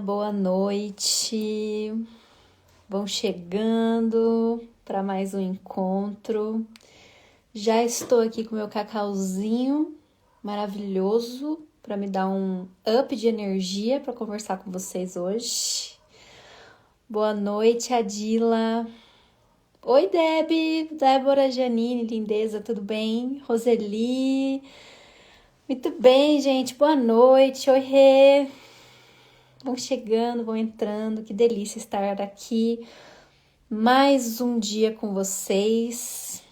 Boa noite. Vão chegando para mais um encontro. Já estou aqui com meu cacauzinho maravilhoso para me dar um up de energia para conversar com vocês hoje. Boa noite, Adila. Oi, Débora, Janine, lindeza, tudo bem? Roseli. Muito bem, gente. Boa noite. Oi, Rê. Vão chegando, vão entrando, que delícia estar aqui mais um dia com vocês,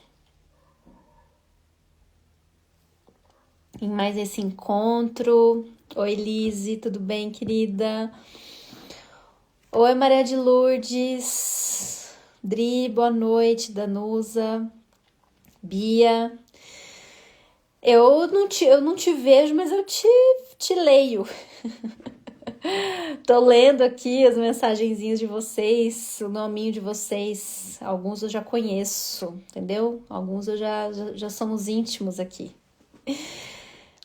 em mais esse encontro. Oi, Lise, tudo bem, querida? Oi, Maria de Lourdes, Dri, boa noite, Danusa, Bia. Eu não te vejo, mas eu te leio. Tô lendo aqui as mensagenzinhas de vocês, o nominho de vocês. Alguns eu já conheço, entendeu? Alguns eu já somos íntimos aqui.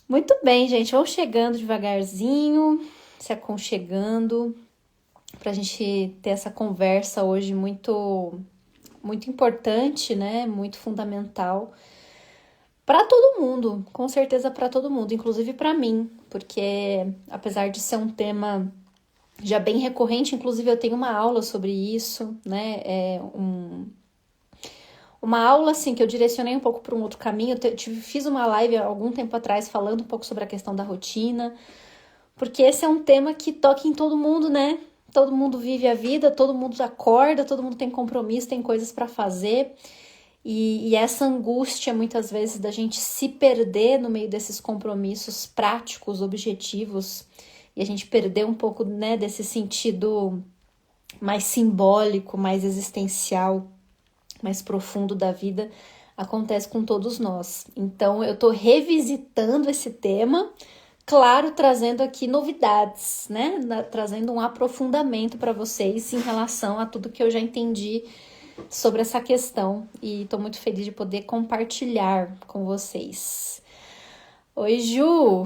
Muito bem, gente. Vamos chegando devagarzinho, se aconchegando, pra gente ter essa conversa hoje muito importante, né? Muito fundamental. Para todo mundo, com certeza para todo mundo, inclusive para mim, porque apesar de ser um tema já bem recorrente, inclusive eu tenho uma aula sobre isso, né? Uma aula assim que eu direcionei um pouco para um outro caminho. Fiz uma live há algum tempo atrás falando um pouco sobre a questão da rotina, porque esse é um tema que toca em todo mundo, né? Todo mundo vive a vida, todo mundo acorda, todo mundo tem compromisso, tem coisas para fazer. E essa angústia, muitas vezes, da gente se perder no meio desses compromissos práticos, objetivos, e a gente perder um pouco, né, desse sentido mais simbólico, mais existencial, mais profundo da vida, acontece com todos nós. Então, eu tô revisitando esse tema, claro, trazendo aqui novidades, né, trazendo um aprofundamento para vocês em relação a tudo que eu já entendi sobre essa questão, e estou muito feliz de poder compartilhar com vocês. Oi, Ju!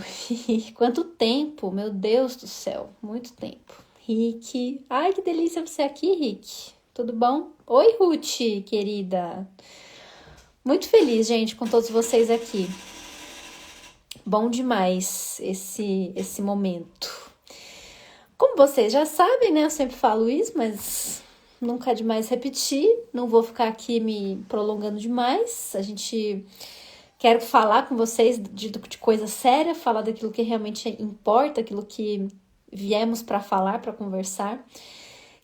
Quanto tempo, meu Deus do céu, muito tempo. Rick, ai que delícia você aqui, Rick, tudo bom? Oi, Ruth, querida. Muito feliz, gente, com todos vocês aqui. Bom demais esse momento. Como vocês já sabem, né, eu sempre falo isso, mas nunca é demais repetir, não vou ficar aqui me prolongando demais. A gente quer falar com vocês de coisa séria, falar daquilo que realmente importa, aquilo que viemos para falar, para conversar.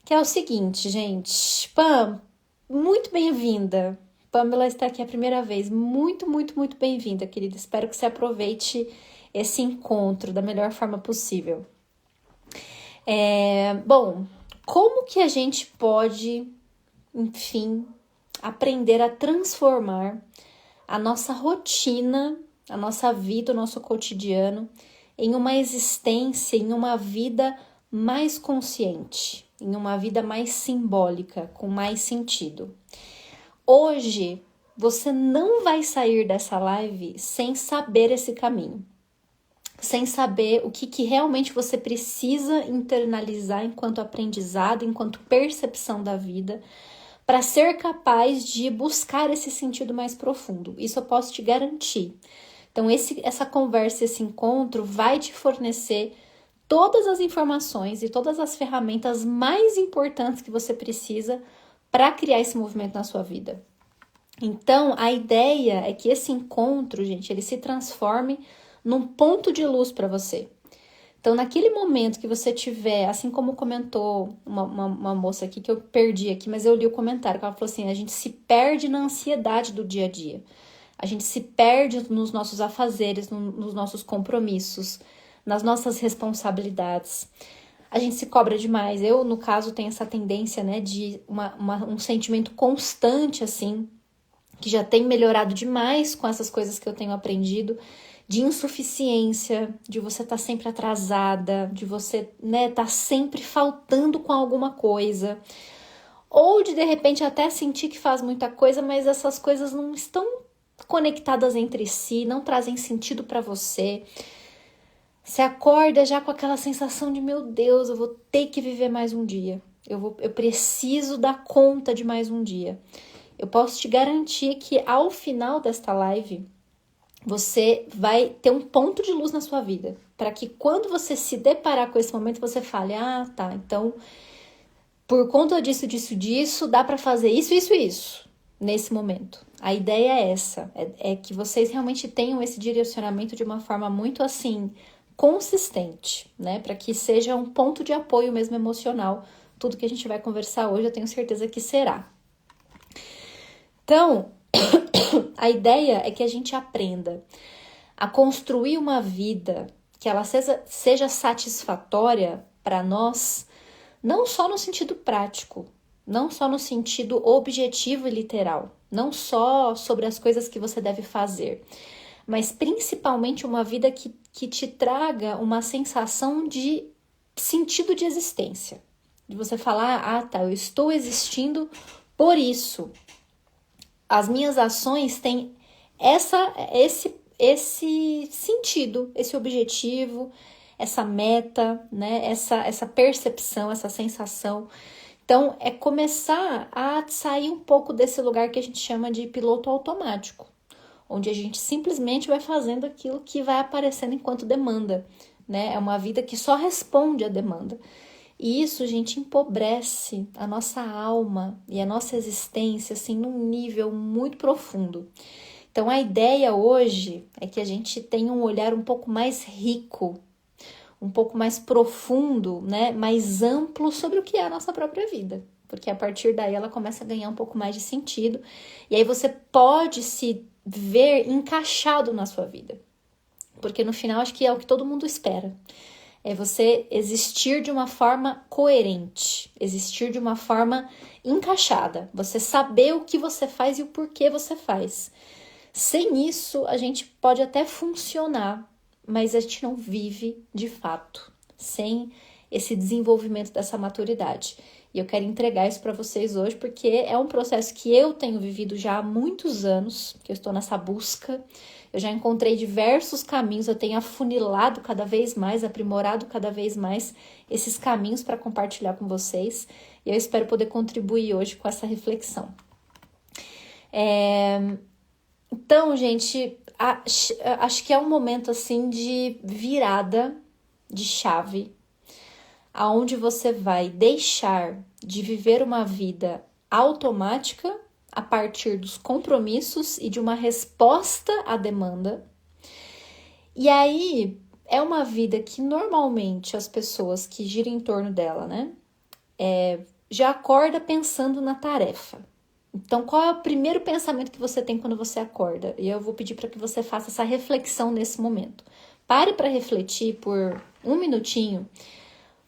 Que é o seguinte, gente. Pam, muito bem-vinda. Pamela está aqui a primeira vez. Muito, muito, muito bem-vinda, querida. Espero que você aproveite esse encontro da melhor forma possível. Bom, como que a gente pode, enfim, aprender a transformar a nossa rotina, a nossa vida, o nosso cotidiano em uma existência, em uma vida mais consciente, em uma vida mais simbólica, com mais sentido? Hoje, você não vai sair dessa live sem saber esse caminho, sem saber o que realmente você precisa internalizar enquanto aprendizado, enquanto percepção da vida, para ser capaz de buscar esse sentido mais profundo. Isso eu posso te garantir. Então, essa conversa, esse encontro vai te fornecer todas as informações e todas as ferramentas mais importantes que você precisa para criar esse movimento na sua vida. Então, a ideia é que esse encontro, gente, ele se transforme num ponto de luz para você. Então, naquele momento que você tiver, assim como comentou uma moça aqui, que eu perdi aqui, mas eu li o comentário, que ela falou assim, a gente se perde na ansiedade do dia a dia. A gente se perde nos nossos afazeres, nos nossos compromissos, nas nossas responsabilidades. A gente se cobra demais. Eu, no caso, tenho essa tendência, né, de um sentimento constante, assim, que já tem melhorado demais com essas coisas que eu tenho aprendido, de insuficiência, de você estar sempre atrasada, de você, né, estar sempre faltando com alguma coisa, ou de repente até sentir que faz muita coisa, mas essas coisas não estão conectadas entre si, não trazem sentido para você. Você acorda já com aquela sensação de, meu Deus, eu vou ter que viver mais um dia. Eu preciso dar conta de mais um dia. Eu posso te garantir que ao final desta live, você vai ter um ponto de luz na sua vida. Para que quando você se deparar com esse momento, você fale, ah, tá, então, por conta disso, dá para fazer isso, nesse momento. A ideia é essa, é que vocês realmente tenham esse direcionamento de uma forma muito assim, consistente, né? Para que seja um ponto de apoio mesmo emocional. Tudo que a gente vai conversar hoje, eu tenho certeza que será. Então, a ideia é que a gente aprenda a construir uma vida que ela seja satisfatória para nós, não só no sentido prático, não só no sentido objetivo e literal, não só sobre as coisas que você deve fazer, mas principalmente uma vida que te traga uma sensação de sentido de existência. De você falar, ah, tá, eu estou existindo por isso. As minhas ações têm esse sentido, esse objetivo, essa meta, né? Essa percepção, essa sensação. Então, é começar a sair um pouco desse lugar que a gente chama de piloto automático, onde a gente simplesmente vai fazendo aquilo que vai aparecendo enquanto demanda, né? É uma vida que só responde à demanda. E isso, gente, empobrece a nossa alma e a nossa existência, assim, num nível muito profundo. Então, a ideia hoje é que a gente tenha um olhar um pouco mais rico, um pouco mais profundo, né? Mais amplo sobre o que é a nossa própria vida. Porque a partir daí ela começa a ganhar um pouco mais de sentido. E aí você pode se ver encaixado na sua vida. Porque no final acho que é o que todo mundo espera. É você existir de uma forma coerente, existir de uma forma encaixada, você saber o que você faz e o porquê você faz. Sem isso, a gente pode até funcionar, mas a gente não vive de fato, sem esse desenvolvimento dessa maturidade. E eu quero entregar isso para vocês hoje, porque é um processo que eu tenho vivido já há muitos anos, que eu estou nessa busca. Eu já encontrei diversos caminhos, eu tenho afunilado cada vez mais, aprimorado cada vez mais esses caminhos para compartilhar com vocês. E eu espero poder contribuir hoje com essa reflexão. Então, gente, acho que é um momento assim de virada de chave, aonde você vai deixar de viver uma vida automática a partir dos compromissos e de uma resposta à demanda. E aí, é uma vida que normalmente as pessoas que giram em torno dela, né, já acorda pensando na tarefa. Então, qual é o primeiro pensamento que você tem quando você acorda? E eu vou pedir para que você faça essa reflexão nesse momento. Pare para refletir por um minutinho.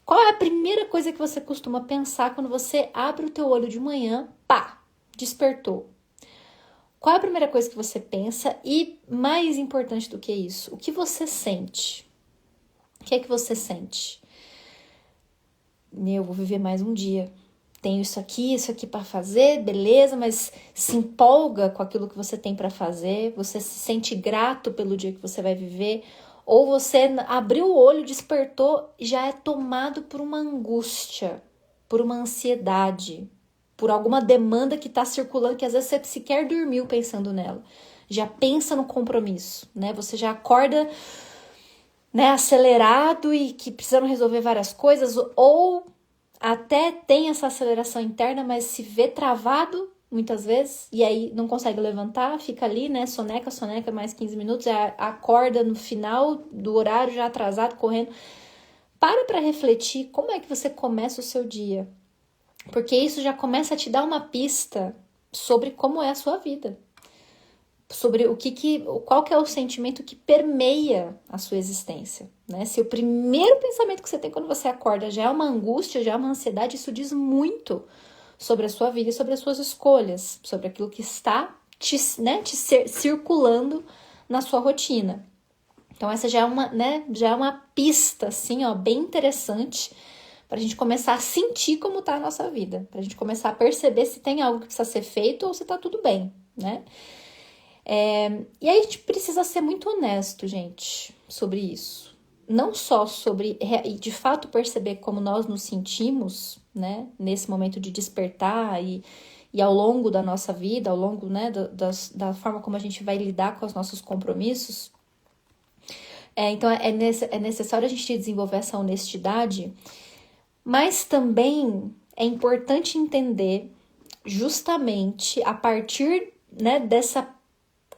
Qual é a primeira coisa que você costuma pensar quando você abre o teu olho de manhã? Pá! Despertou. Qual é a primeira coisa que você pensa? E, mais importante do que isso, o que você sente? O que é que você sente? Eu vou viver mais um dia. Tenho isso aqui para fazer, beleza, mas se empolga com aquilo que você tem para fazer, você se sente grato pelo dia que você vai viver, ou você abriu o olho, despertou e já é tomado por uma angústia, por uma ansiedade, por alguma demanda que está circulando, que às vezes você sequer dormiu pensando nela. Já pensa no compromisso, né? Você já acorda, né, acelerado e que precisam resolver várias coisas, ou até tem essa aceleração interna, mas se vê travado muitas vezes, e aí não consegue levantar, fica ali, né, soneca, mais 15 minutos, acorda no final do horário já atrasado, correndo. Para refletir como é que você começa o seu dia, porque isso já começa a te dar uma pista sobre como é a sua vida, sobre qual que é o sentimento que permeia a sua existência, né? Se o primeiro pensamento que você tem quando você acorda já é uma angústia, já é uma ansiedade, isso diz muito sobre a sua vida e sobre as suas escolhas, sobre aquilo que está circulando na sua rotina. Então essa já é uma pista, assim, ó, bem interessante para a gente começar a sentir como está a nossa vida, para a gente começar a perceber se tem algo que precisa ser feito ou se está tudo bem, né? E aí a gente precisa ser muito honesto, gente, sobre isso. não só sobre, de fato, perceber como nós nos sentimos, né, nesse momento de despertar e ao longo da nossa vida, ao longo, né, da forma como a gente vai lidar com os nossos compromissos. Então, é necessário a gente desenvolver essa honestidade, mas também é importante entender justamente a partir, né, dessa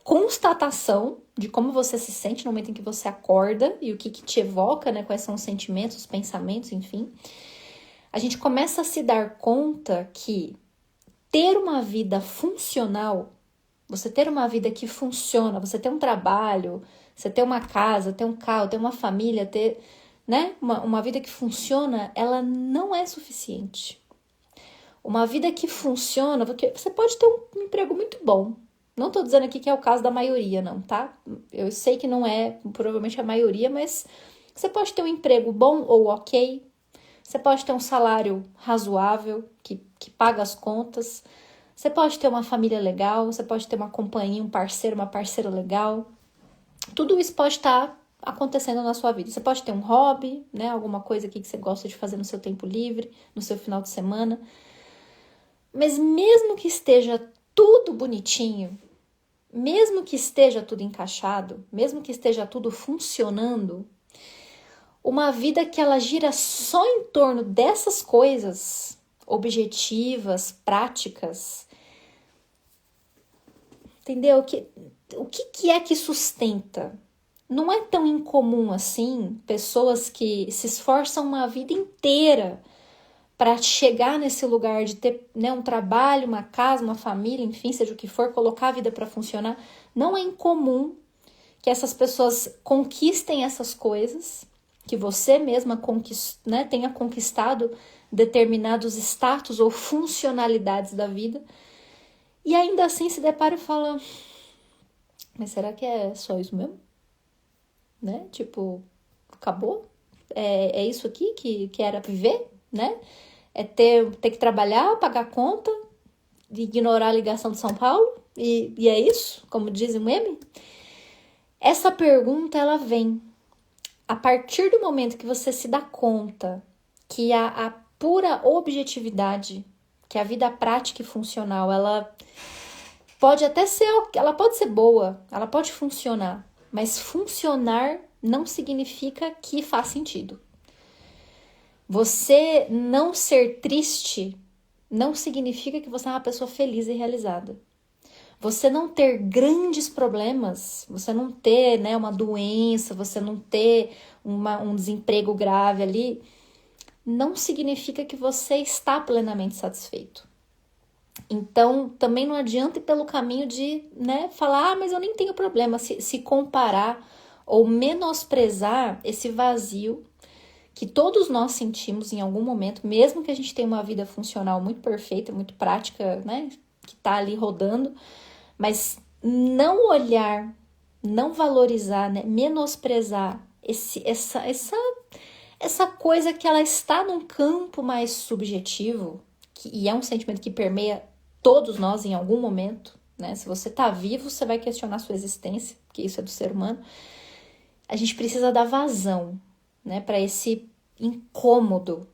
constatação de como você se sente no momento em que você acorda e o que te evoca, né, quais são os sentimentos, os pensamentos, enfim. A gente começa a se dar conta que ter uma vida funcional, você ter uma vida que funciona, você ter um trabalho, você ter uma casa, ter um carro, ter uma família, ter, né, uma vida que funciona, ela não é suficiente. Uma vida que funciona, porque você pode ter um emprego muito bom. Não tô dizendo aqui que é o caso da maioria, não, tá? Eu sei que não é, provavelmente a maioria, mas você pode ter um emprego bom ou ok. Você pode ter um salário razoável, que paga as contas. Você pode ter uma família legal, você pode ter uma companhia, um parceiro, uma parceira legal. Tudo isso pode estar acontecendo na sua vida. Você pode ter um hobby, né? Alguma coisa aqui que você gosta de fazer no seu tempo livre, no seu final de semana. Mas mesmo que esteja tudo bonitinho, mesmo que esteja tudo encaixado, mesmo que esteja tudo funcionando, uma vida que ela gira só em torno dessas coisas objetivas, práticas, entendeu? O que é que sustenta? Não é tão incomum assim pessoas que se esforçam uma vida inteira para chegar nesse lugar de ter, né, um trabalho, uma casa, uma família, enfim, seja o que for, colocar a vida para funcionar. Não é incomum que essas pessoas conquistem essas coisas, que você mesma né, tenha conquistado determinados status ou funcionalidades da vida, e ainda assim se depara e fala, mas será que é só isso mesmo? Né? Tipo, acabou? É isso aqui que era viver, né? É ter que trabalhar, pagar conta, ignorar a ligação de São Paulo, e é isso, como diz o meme? Essa pergunta, ela vem a partir do momento que você se dá conta que a pura objetividade, que a vida prática e funcional, ela pode até ser, ela pode ser boa, ela pode funcionar, mas funcionar não significa que faz sentido. Você não ser triste não significa que você é uma pessoa feliz e realizada. Você não ter grandes problemas, você não ter, né, uma doença, você não ter um desemprego grave ali, não significa que você está plenamente satisfeito. Então, também não adianta ir pelo caminho de, né, falar, mas eu nem tenho problema, se comparar ou menosprezar esse vazio que todos nós sentimos em algum momento, mesmo que a gente tenha uma vida funcional muito perfeita, muito prática, né, que tá ali rodando, mas não olhar, não valorizar, né, menosprezar essa coisa que ela está num campo mais subjetivo, e é um sentimento que permeia todos nós em algum momento, né? Se você tá vivo, você vai questionar sua existência, porque isso é do ser humano. A gente precisa dar vazão, né, para esse incômodo,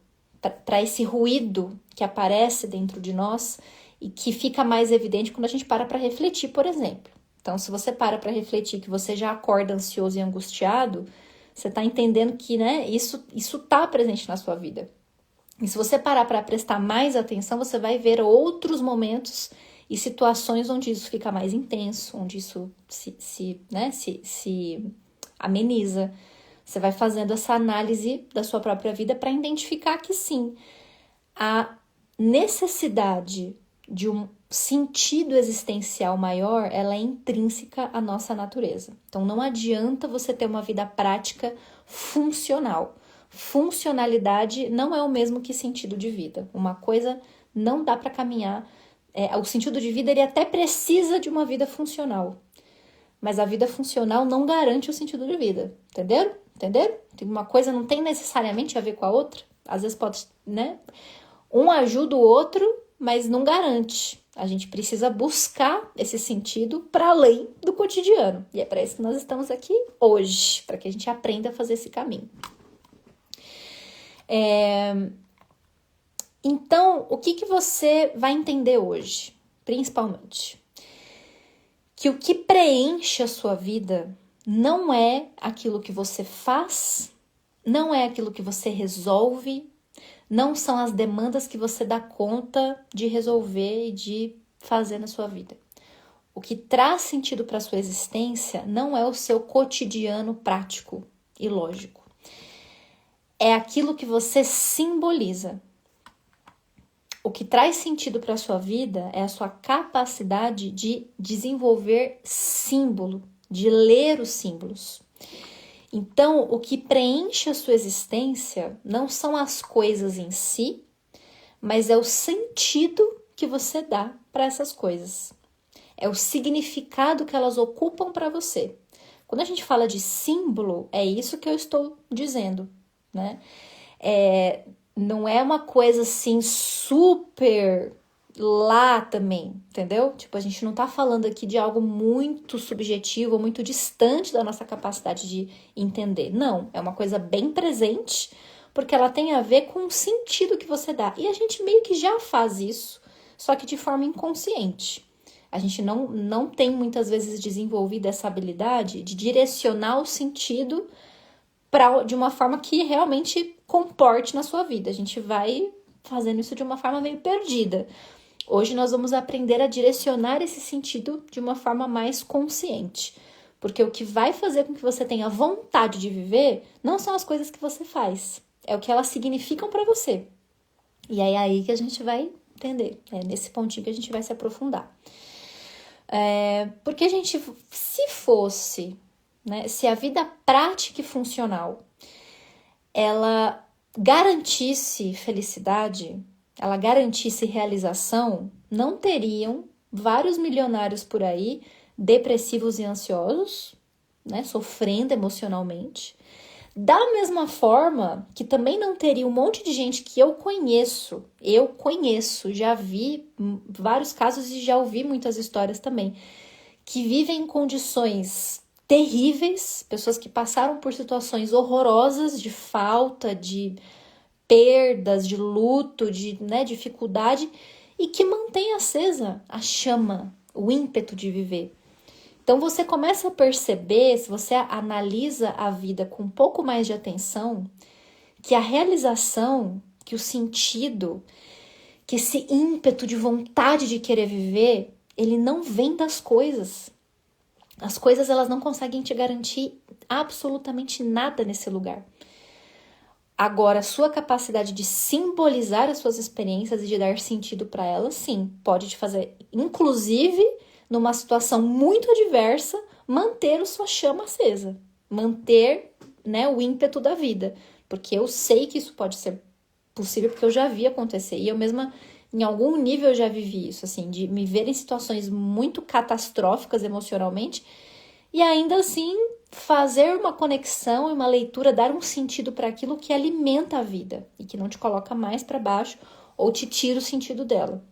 para esse ruído que aparece dentro de nós e que fica mais evidente quando a gente para refletir, por exemplo. Então, se você para refletir que você já acorda ansioso e angustiado, você está entendendo que, né, isso está presente na sua vida. E se você parar para prestar mais atenção, você vai ver outros momentos e situações onde isso fica mais intenso, onde isso se ameniza. Você vai fazendo essa análise da sua própria vida para identificar que sim, a necessidade de um sentido existencial maior, ela é intrínseca à nossa natureza. Então não adianta você ter uma vida prática funcional. Funcionalidade não é o mesmo que sentido de vida. Uma coisa não dá para caminhar. O sentido de vida, ele até precisa de uma vida funcional. Mas a vida funcional não garante o sentido de vida. Entenderam? Uma coisa não tem necessariamente a ver com a outra. Às vezes pode, né? Um ajuda o outro, mas não garante. A gente precisa buscar esse sentido para além do cotidiano. E é para isso que nós estamos aqui hoje, para que a gente aprenda a fazer esse caminho. Então, o que você vai entender hoje, principalmente? Que o que preenche a sua vida não é aquilo que você faz, não é aquilo que você resolve, não são as demandas que você dá conta de resolver e de fazer na sua vida. O que traz sentido para a sua existência não é o seu cotidiano prático e lógico. É aquilo que você simboliza. O que traz sentido para a sua vida é a sua capacidade de desenvolver símbolo, de ler os símbolos. Então, o que preenche a sua existência não são as coisas em si, mas é o sentido que você dá para essas coisas. É o significado que elas ocupam para você. Quando a gente fala de símbolo, é isso que eu estou dizendo, né? Não é uma coisa assim super lá também, entendeu? Tipo, a gente não tá falando aqui de algo muito subjetivo ou muito distante da nossa capacidade de entender. Não, é uma coisa bem presente, porque ela tem a ver com o sentido que você dá. E a gente meio que já faz isso, só que de forma inconsciente. A gente não tem muitas vezes desenvolvido essa habilidade de direcionar o sentido de uma forma que realmente comporte na sua vida. A gente vai fazendo isso de uma forma meio perdida. Hoje nós vamos aprender a direcionar esse sentido de uma forma mais consciente. Porque o que vai fazer com que você tenha vontade de viver não são as coisas que você faz. É o que elas significam para você. E é aí que a gente vai entender. É nesse pontinho que a gente vai se aprofundar. Porque, gente, se fosse, né, se a vida prática e funcional, ela garantisse felicidade, ela garantisse realização, não teriam vários milionários por aí, depressivos e ansiosos, né, sofrendo emocionalmente. Da mesma forma que também não teria um monte de gente que eu conheço, já vi vários casos e já ouvi muitas histórias também, que vivem em condições terríveis, pessoas que passaram por situações horrorosas de falta, de perdas, de luto, de dificuldade, e que mantém acesa a chama, o ímpeto de viver. Então você começa a perceber, se você analisa a vida com um pouco mais de atenção, que a realização, que o sentido, que esse ímpeto de vontade de querer viver, ele não vem das coisas. As coisas, elas não conseguem te garantir absolutamente nada nesse lugar. Agora, a sua capacidade de simbolizar as suas experiências e de dar sentido para elas, sim, pode te fazer, inclusive, numa situação muito adversa, manter a sua chama acesa, manter, né, o ímpeto da vida, porque eu sei que isso pode ser possível, porque eu já vi acontecer, e eu mesma, em algum nível, eu já vivi isso, assim, de me ver em situações muito catastróficas emocionalmente, e ainda assim fazer uma conexão e uma leitura, dar um sentido para aquilo que alimenta a vida, e que não te coloca mais para baixo, ou te tira o sentido dela.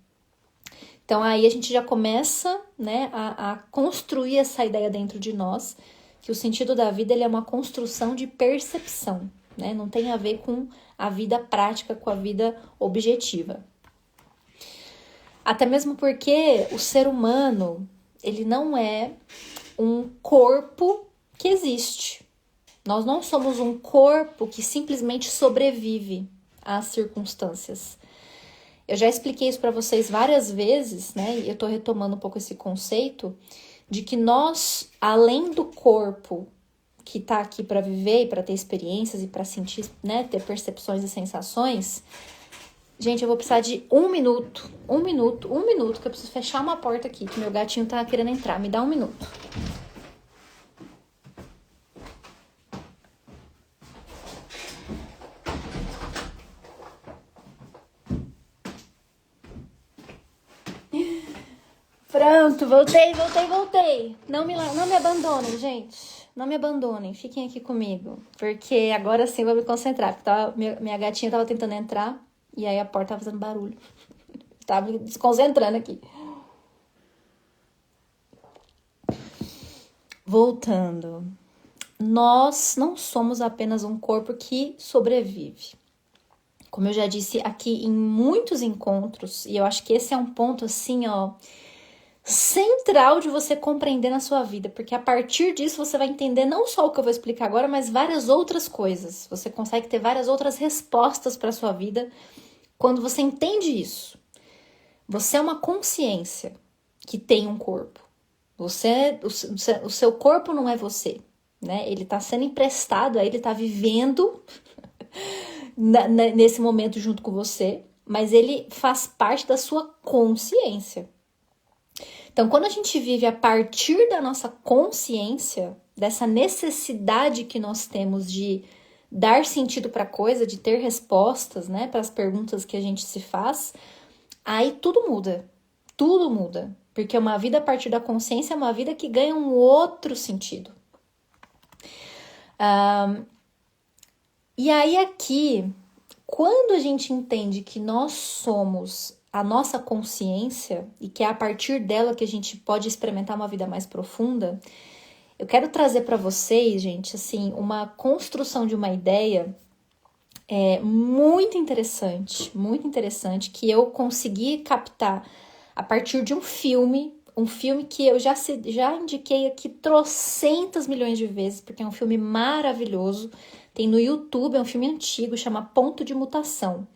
Então, aí a gente já começa, né, a construir essa ideia dentro de nós, que o sentido da vida ele é uma construção de percepção, né? Não tem a ver com a vida prática, com a vida objetiva. Até mesmo porque o ser humano, ele não é um corpo que existe. Nós não somos um corpo que simplesmente sobrevive às circunstâncias. Eu já expliquei isso para vocês várias vezes, né? E eu tô retomando um pouco esse conceito de que nós, além do corpo que tá aqui para viver e para ter experiências e para sentir, né, ter percepções e sensações. Gente, eu vou precisar de um minuto, que eu preciso fechar uma porta aqui, que meu gatinho tá querendo entrar. Me dá um minuto. Pronto, voltei. Não me abandonem, gente. Não me abandonem, fiquem aqui comigo. Porque agora sim eu vou me concentrar. Porque minha gatinha tava tentando entrar e aí a porta tava fazendo barulho. Tá me desconcentrando aqui. Voltando. Nós não somos apenas um corpo que sobrevive. Como eu já disse aqui em muitos encontros, e eu acho que esse é um ponto assim, ó, central de você compreender na sua vida, porque a partir disso você vai entender não só o que eu vou explicar agora, mas várias outras coisas. Você consegue ter várias outras respostas para a sua vida quando você entende isso. Você é uma consciência que tem um corpo. O seu corpo não é você, né? Ele está sendo emprestado, aí ele está vivendo nesse momento junto com você, mas ele faz parte da sua consciência. Então, quando a gente vive a partir da nossa consciência, dessa necessidade que nós temos de dar sentido para a coisa, de ter respostas, né, para as perguntas que a gente se faz, aí tudo muda. Tudo muda. Porque uma vida a partir da consciência é uma vida que ganha um outro sentido. E aí aqui, quando a gente entende que nós somos a nossa consciência e que é a partir dela que a gente pode experimentar uma vida mais profunda, eu quero trazer para vocês, gente, assim, uma construção de uma ideia muito interessante, que eu consegui captar a partir de um filme que eu já indiquei aqui trocentas milhões de vezes, porque é um filme maravilhoso, tem no YouTube, é um filme antigo, chama Ponto de Mutação.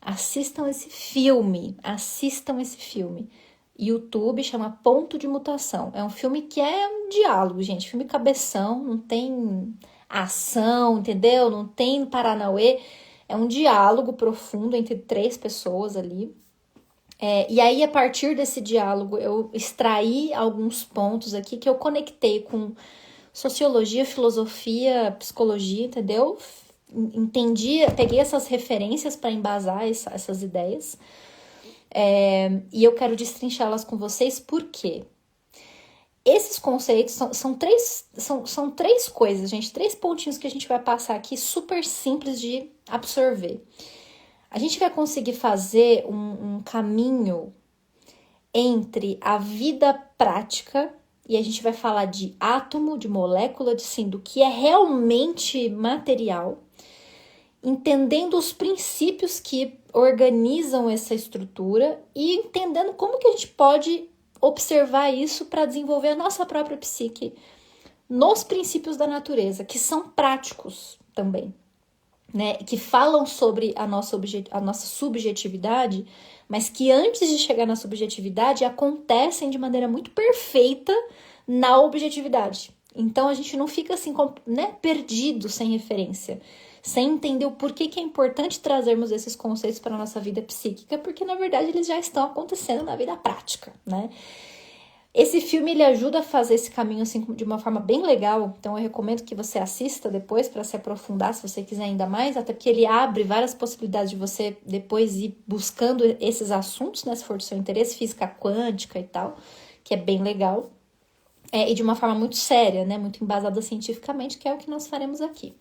Assistam esse filme. YouTube chama Ponto de Mutação. É um filme que é um diálogo, gente, filme cabeção, não tem ação, entendeu? Não tem paranauê, é um diálogo profundo entre 3 pessoas ali. E aí, a partir desse diálogo, eu extraí alguns pontos aqui que eu conectei com sociologia, filosofia, psicologia, entendeu? Entendi, peguei essas referências para embasar essas ideias. E eu quero destrinchá-las com vocês, por quê? Esses conceitos são 3 coisas, gente, 3 pontinhos que a gente vai passar aqui, super simples de absorver. A gente vai conseguir fazer um caminho entre a vida prática, e a gente vai falar de átomo, de molécula, do que é realmente material, entendendo os princípios que organizam essa estrutura e entendendo como que a gente pode observar isso para desenvolver a nossa própria psique nos princípios da natureza, que são práticos também, né? Que falam sobre a nossa subjetividade, mas que antes de chegar na subjetividade acontecem de maneira muito perfeita na objetividade. Então a gente não fica assim, né, perdido, sem referência, sem entender o porquê que é importante trazermos esses conceitos para a nossa vida psíquica, porque na verdade eles já estão acontecendo na vida prática, né? Esse filme, ele ajuda a fazer esse caminho assim de uma forma bem legal, então eu recomendo que você assista depois para se aprofundar, se você quiser ainda mais, até porque ele abre várias possibilidades de você depois ir buscando esses assuntos, né, se for do seu interesse, física quântica e tal, que é bem legal, e de uma forma muito séria, né, muito embasada cientificamente, que é o que nós faremos aqui.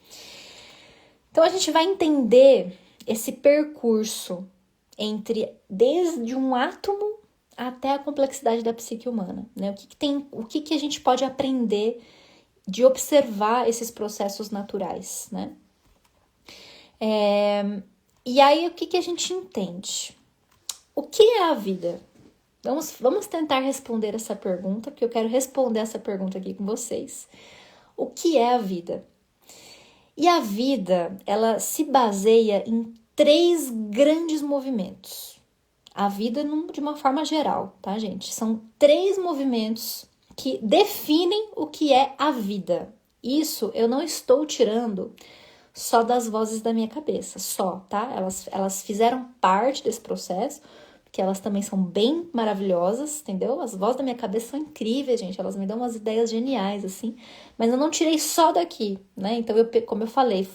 Então a gente vai entender esse percurso desde um átomo até a complexidade da psique humana, né? O que a gente pode aprender de observar esses processos naturais, né? E aí, o que a gente entende? O que é a vida? Vamos tentar responder essa pergunta, porque eu quero responder essa pergunta aqui com vocês. O que é a vida? E a vida, ela se baseia em 3 grandes movimentos. A vida de uma forma geral, tá, gente? São 3 movimentos que definem o que é a vida. Isso eu não estou tirando só das vozes da minha cabeça, tá? Elas fizeram parte desse processo, porque elas também são bem maravilhosas, entendeu? As vozes da minha cabeça são incríveis, gente. Elas me dão umas ideias geniais, assim. Mas eu não tirei só daqui, né? Então, como eu falei,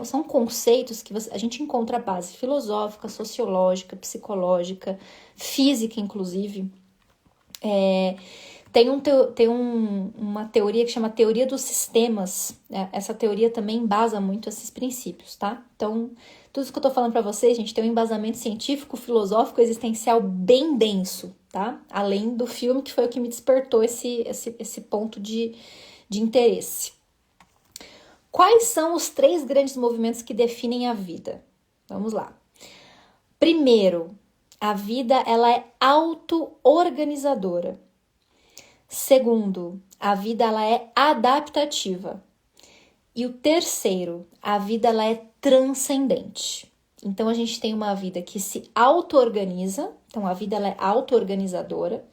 são conceitos que a gente encontra a base filosófica, sociológica, psicológica, física, inclusive. Tem uma teoria que chama teoria dos sistemas, né? Essa teoria também embasa muito esses princípios, tá? Então, Tudo isso que eu tô falando pra vocês, gente, tem um embasamento científico, filosófico, existencial bem denso, tá? Além do filme, que foi o que me despertou esse ponto de interesse. Quais são os 3 grandes movimentos que definem a vida? Vamos lá. Primeiro, a vida ela é auto-organizadora. Segundo, a vida ela é adaptativa. E o terceiro, a vida ela é transcendente. Então, a gente tem uma vida que se auto-organiza. Então, a vida ela é auto-organizadora.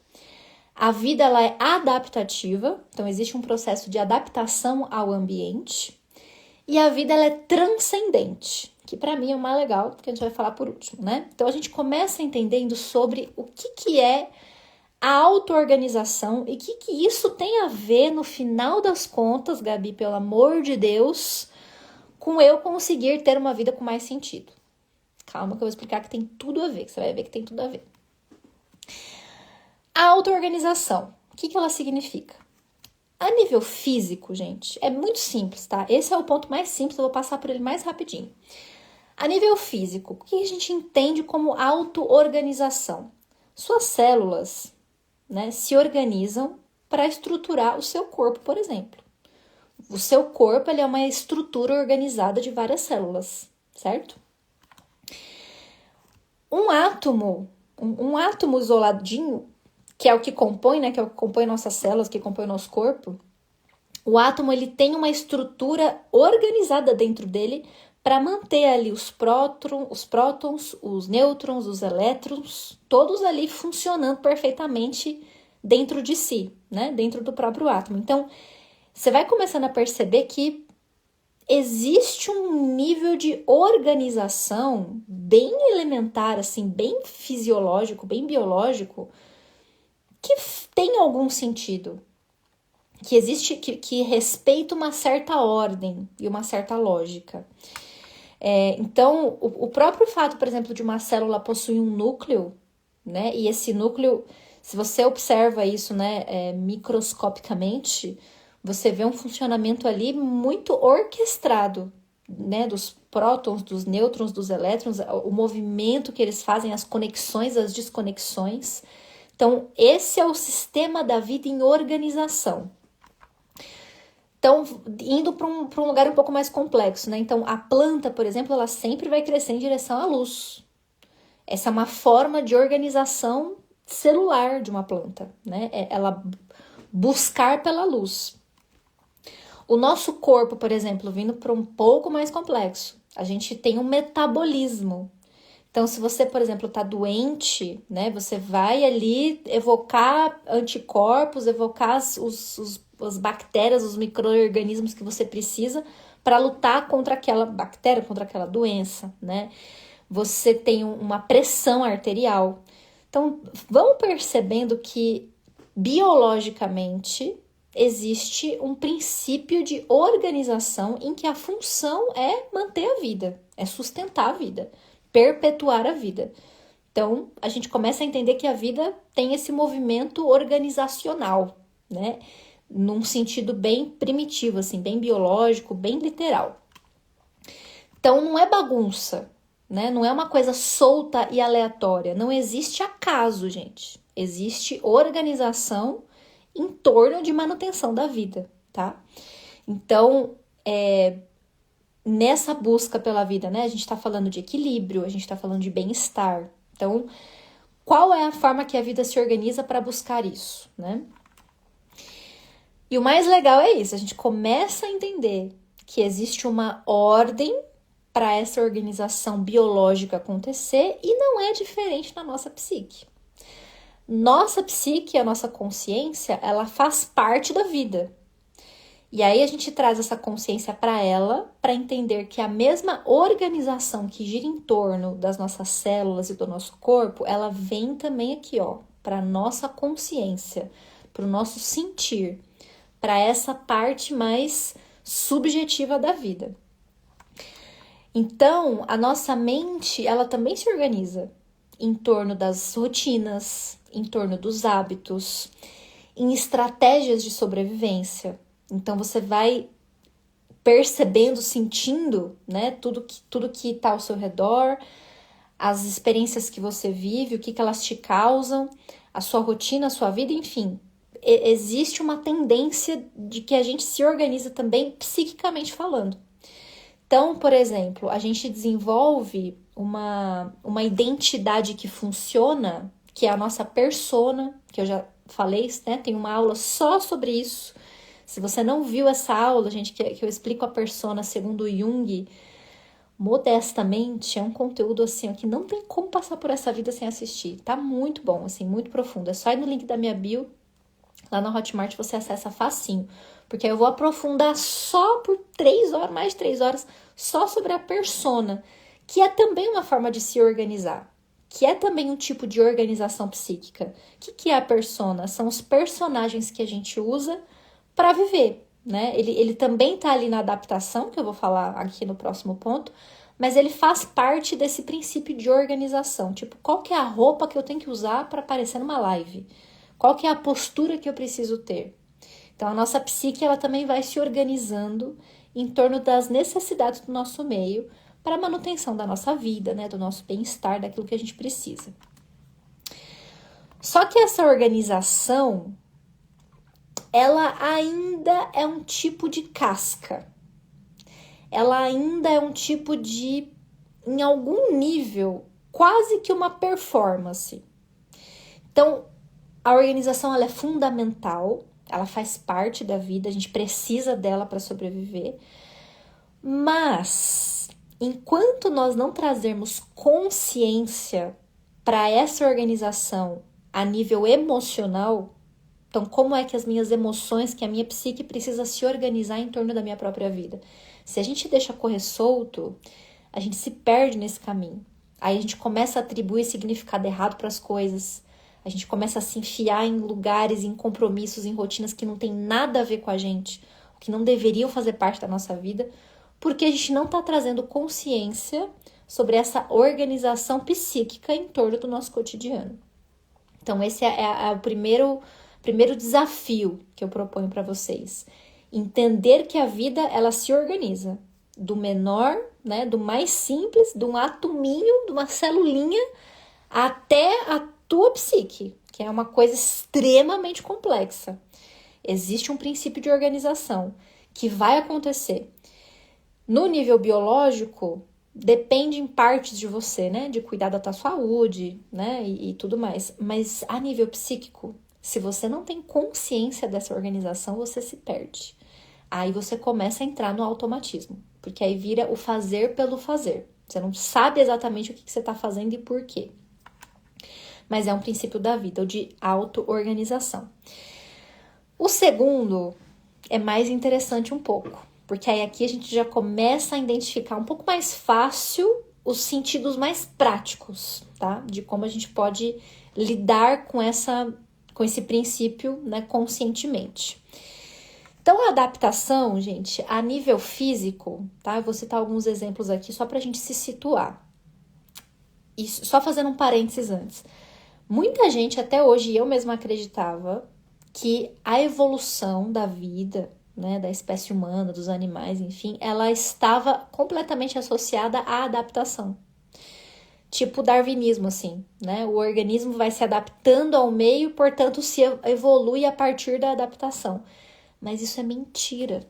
A vida ela é adaptativa. Então, existe um processo de adaptação ao ambiente. E a vida ela é transcendente, que para mim é o mais legal, porque a gente vai falar por último, né? Então, a gente começa entendendo sobre o que é a auto-organização e o que isso tem a ver, no final das contas, Gabi, pelo amor de Deus, com eu conseguir ter uma vida com mais sentido. Calma que eu vou explicar que tem tudo a ver, que você vai ver que tem tudo a ver. A auto-organização, o que ela significa? A nível físico, gente, é muito simples, tá? Esse é o ponto mais simples, eu vou passar por ele mais rapidinho. A nível físico, o que a gente entende como auto-organização? Suas células, né, se organizam para estruturar o seu corpo, por exemplo. O seu corpo ele é uma estrutura organizada de várias células, certo? Um átomo isoladinho, que é o que compõe, né, que é o que compõe nossas células, que compõe nosso corpo, o átomo ele tem uma estrutura organizada dentro dele para manter ali os prótons, os nêutrons, os elétrons, todos ali funcionando perfeitamente dentro de si, né, dentro do próprio átomo. Então, você vai começando a perceber que existe um nível de organização bem elementar, assim, bem fisiológico, bem biológico, que tem algum sentido, que existe, que respeita uma certa ordem e uma certa lógica. Então, o próprio fato, por exemplo, de uma célula possuir um núcleo, né, e esse núcleo, se você observa isso, né, microscopicamente, você vê um funcionamento ali muito orquestrado, né, dos prótons, dos nêutrons, dos elétrons, o movimento que eles fazem, as conexões, as desconexões. Então, esse é o sistema da vida em organização. Então, indo para um lugar um pouco mais complexo, né? Então, a planta, por exemplo, ela sempre vai crescer em direção à luz. Essa é uma forma de organização celular de uma planta, né? Ela buscar pela luz. O nosso corpo, por exemplo, vindo para um pouco mais complexo, a gente tem um metabolismo. Então, se você, por exemplo, está doente, né, você vai ali evocar anticorpos, evocar as bactérias, os micro-organismos que você precisa para lutar contra aquela bactéria, contra aquela doença, né? Você tem uma pressão arterial. Então, vão percebendo que biologicamente existe um princípio de organização em que a função é manter a vida, é sustentar a vida, perpetuar a vida. Então, a gente começa a entender que a vida tem esse movimento organizacional, né? Num sentido bem primitivo, assim, bem biológico, bem literal. Então, não é bagunça, né? Não é uma coisa solta e aleatória. Não existe acaso, gente. Existe organização em torno de manutenção da vida, tá? Então, nessa busca pela vida, né? A gente tá falando de equilíbrio, a gente tá falando de bem-estar. Então, qual é a forma que a vida se organiza para buscar isso, né? E o mais legal é isso, a gente começa a entender que existe uma ordem para essa organização biológica acontecer e não é diferente na nossa psique. Nossa psique, a nossa consciência, ela faz parte da vida. E aí a gente traz essa consciência para ela, para entender que a mesma organização que gira em torno das nossas células e do nosso corpo, ela vem também aqui, ó, para nossa consciência, para o nosso sentir, para essa parte mais subjetiva da vida. Então, a nossa mente, ela também se organiza em torno das rotinas, em torno dos hábitos, em estratégias de sobrevivência. Então, você vai percebendo, sentindo, né, tudo que tá ao seu redor, as experiências que você vive, o que elas te causam, a sua rotina, a sua vida, enfim. Existe uma tendência de que a gente se organiza também psiquicamente falando. Então, por exemplo, a gente desenvolve uma identidade que funciona, que é a nossa persona, que eu já falei, né? Tem uma aula só sobre isso. Se você não viu essa aula, gente, que eu explico a persona segundo Jung, modestamente, é um conteúdo assim, ó, que não tem como passar por essa vida sem assistir. Tá muito bom, assim, muito profundo. É só ir no link da minha bio, lá na Hotmart você acessa facinho. Porque eu vou aprofundar só por 3 horas, mais de 3 horas, só sobre a persona, que é também uma forma de se organizar, que é também um tipo de organização psíquica. O que é a persona? São os personagens que a gente usa para viver, né? Ele também tá ali na adaptação, que eu vou falar aqui no próximo ponto, mas ele faz parte desse princípio de organização. Tipo, qual que é a roupa que eu tenho que usar para aparecer numa live? Qual que é a postura que eu preciso ter? Então, a nossa psique, ela também vai se organizando em torno das necessidades do nosso meio para a manutenção da nossa vida, né? Do nosso bem-estar, daquilo que a gente precisa. Só que essa organização, ela ainda é um tipo de casca. Ela ainda é um tipo de, em algum nível, quase que uma performance. Então, a organização, ela é fundamental, ela faz parte da vida, a gente precisa dela para sobreviver. Mas, enquanto nós não trazermos consciência para essa organização a nível emocional, então como é que as minhas emoções, que a minha psique precisa se organizar em torno da minha própria vida? Se a gente deixa correr solto, a gente se perde nesse caminho. Aí a gente começa a atribuir significado errado para as coisas. A gente começa a se enfiar em lugares, em compromissos, em rotinas que não tem nada a ver com a gente, que não deveriam fazer parte da nossa vida, porque a gente não está trazendo consciência sobre essa organização psíquica em torno do nosso cotidiano. Então, esse é o primeiro desafio que eu proponho para vocês. Entender que a vida, ela se organiza do menor, né, do mais simples, de um atominho, de uma celulinha, até a tua psique, que é uma coisa extremamente complexa. Existe um princípio de organização que vai acontecer. No nível biológico, depende em partes de você, né? De cuidar da tua saúde, né? E tudo mais. Mas a nível psíquico, se você não tem consciência dessa organização, você se perde. Aí você começa a entrar no automatismo. Porque aí vira o fazer pelo fazer. Você não sabe exatamente o que você está fazendo e por quê. Mas é um princípio da vida, o de auto-organização. O segundo é mais interessante um pouco, porque aí aqui a gente já começa a identificar um pouco mais fácil os sentidos mais práticos, tá? De como a gente pode lidar com esse princípio, né, conscientemente. Então, a adaptação, gente, a nível físico, tá? Eu vou citar alguns exemplos aqui só pra gente se situar. E só fazendo um parênteses antes. Muita gente, até hoje, eu mesma acreditava que a evolução da vida, né, da espécie humana, dos animais, enfim, ela estava completamente associada à adaptação. Tipo darwinismo, assim, né? O organismo vai se adaptando ao meio, portanto, se evolui a partir da adaptação. Mas isso é mentira.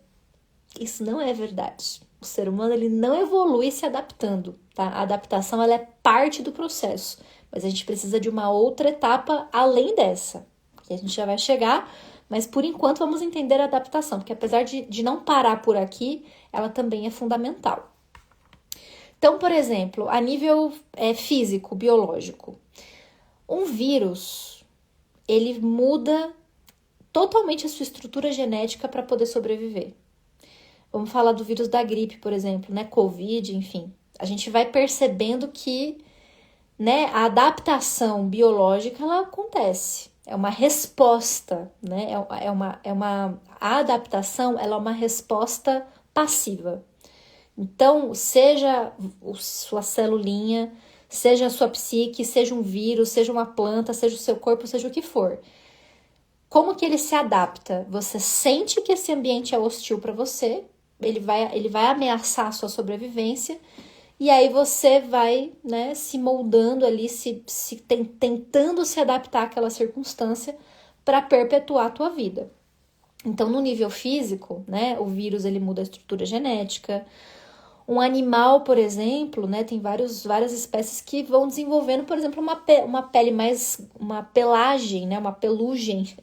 Isso não é verdade. O ser humano, ele não evolui se adaptando, tá? A adaptação, ela é parte do processo. Mas a gente precisa de uma outra etapa além dessa, que a gente já vai chegar, mas por enquanto vamos entender a adaptação, porque apesar de não parar por aqui, ela também é fundamental. Então, por exemplo, a nível físico, biológico, um vírus, ele muda totalmente a sua estrutura genética para poder sobreviver. Vamos falar do vírus da gripe, por exemplo, né? Covid, enfim. A gente vai percebendo que, né, a adaptação biológica, ela acontece. É uma resposta, né? A adaptação, ela é uma resposta passiva. Então, seja sua celulinha, seja a sua psique, seja um vírus, seja uma planta, seja o seu corpo, seja o que for. Como que ele se adapta? Você sente que esse ambiente é hostil para você, ele vai ameaçar a sua sobrevivência, e aí você vai, né, se moldando ali, tentando se adaptar àquela circunstância para perpetuar a tua vida. Então, no nível físico, né, o vírus ele muda a estrutura genética. Um animal, por exemplo, né, tem várias espécies que vão desenvolvendo, por exemplo, uma pele mais, uma pelagem, né, uma pelugem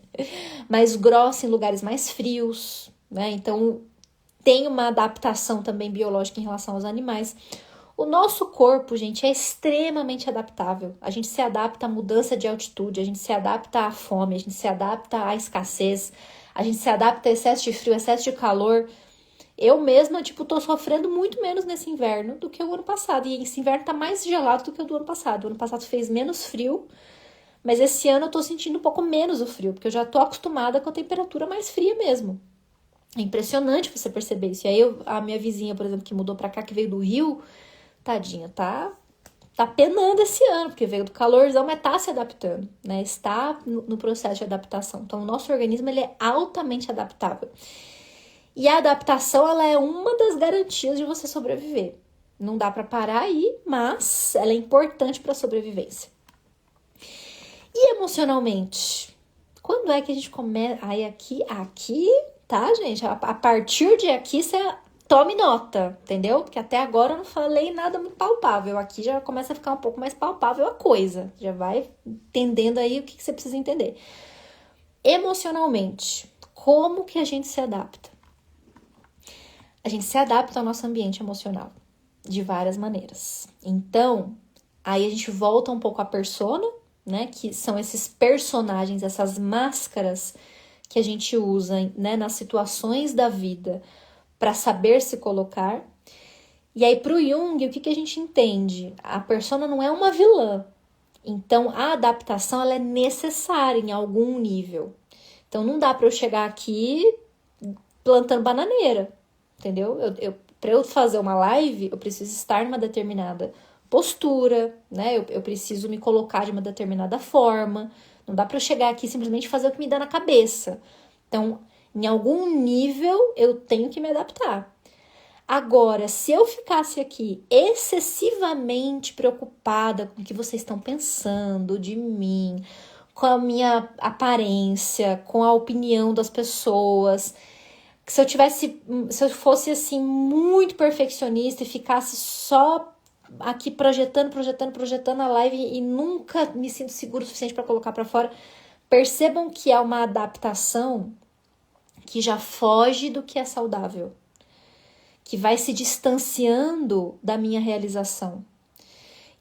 mais grossa em lugares mais frios, né? Então, tem uma adaptação também biológica em relação aos animais. O nosso corpo, gente, é extremamente adaptável. A gente se adapta à mudança de altitude, a gente se adapta à fome, a gente se adapta à escassez, a gente se adapta a excesso de frio, excesso de calor. Eu mesma, tô sofrendo muito menos nesse inverno do que o ano passado. E esse inverno tá mais gelado do que o do ano passado. O ano passado fez menos frio, mas esse ano eu tô sentindo um pouco menos o frio, porque eu já tô acostumada com a temperatura mais fria mesmo. É impressionante você perceber isso. E aí a minha vizinha, por exemplo, que mudou pra cá, que veio do Rio, tadinha, tá penando esse ano, porque veio do calorzão, mas tá se adaptando, né? Está no processo de adaptação. Então, o nosso organismo, ele é altamente adaptável. E a adaptação, ela é uma das garantias de você sobreviver. Não dá para parar aí, mas ela é importante para a sobrevivência. E emocionalmente? Quando é que a gente começa? Aí aqui, tá, gente? A partir de aqui, você tome nota, entendeu? Porque até agora eu não falei nada muito palpável. Aqui já começa a ficar um pouco mais palpável a coisa. Já vai entendendo aí o que você precisa entender. Emocionalmente, como que a gente se adapta? A gente se adapta ao nosso ambiente emocional de várias maneiras. Então, aí a gente volta um pouco à persona, né? Que são esses personagens, essas máscaras que a gente usa, né, nas situações da vida para saber se colocar. E aí, para o Jung, o que a gente entende? A persona não é uma vilã. Então, a adaptação ela é necessária em algum nível. Então, não dá para eu chegar aqui plantando bananeira. Entendeu? Para eu fazer uma live, eu preciso estar numa determinada postura, né? Eu preciso me colocar de uma determinada forma. Não dá para eu chegar aqui e simplesmente fazer o que me dá na cabeça. Então, em algum nível, eu tenho que me adaptar. Agora, se eu ficasse aqui excessivamente preocupada com o que vocês estão pensando de mim, com a minha aparência, com a opinião das pessoas, se eu fosse assim muito perfeccionista e ficasse só aqui projetando a live e nunca me sinto seguro o suficiente para colocar para fora, percebam que é uma adaptação que já foge do que é saudável, que vai se distanciando da minha realização.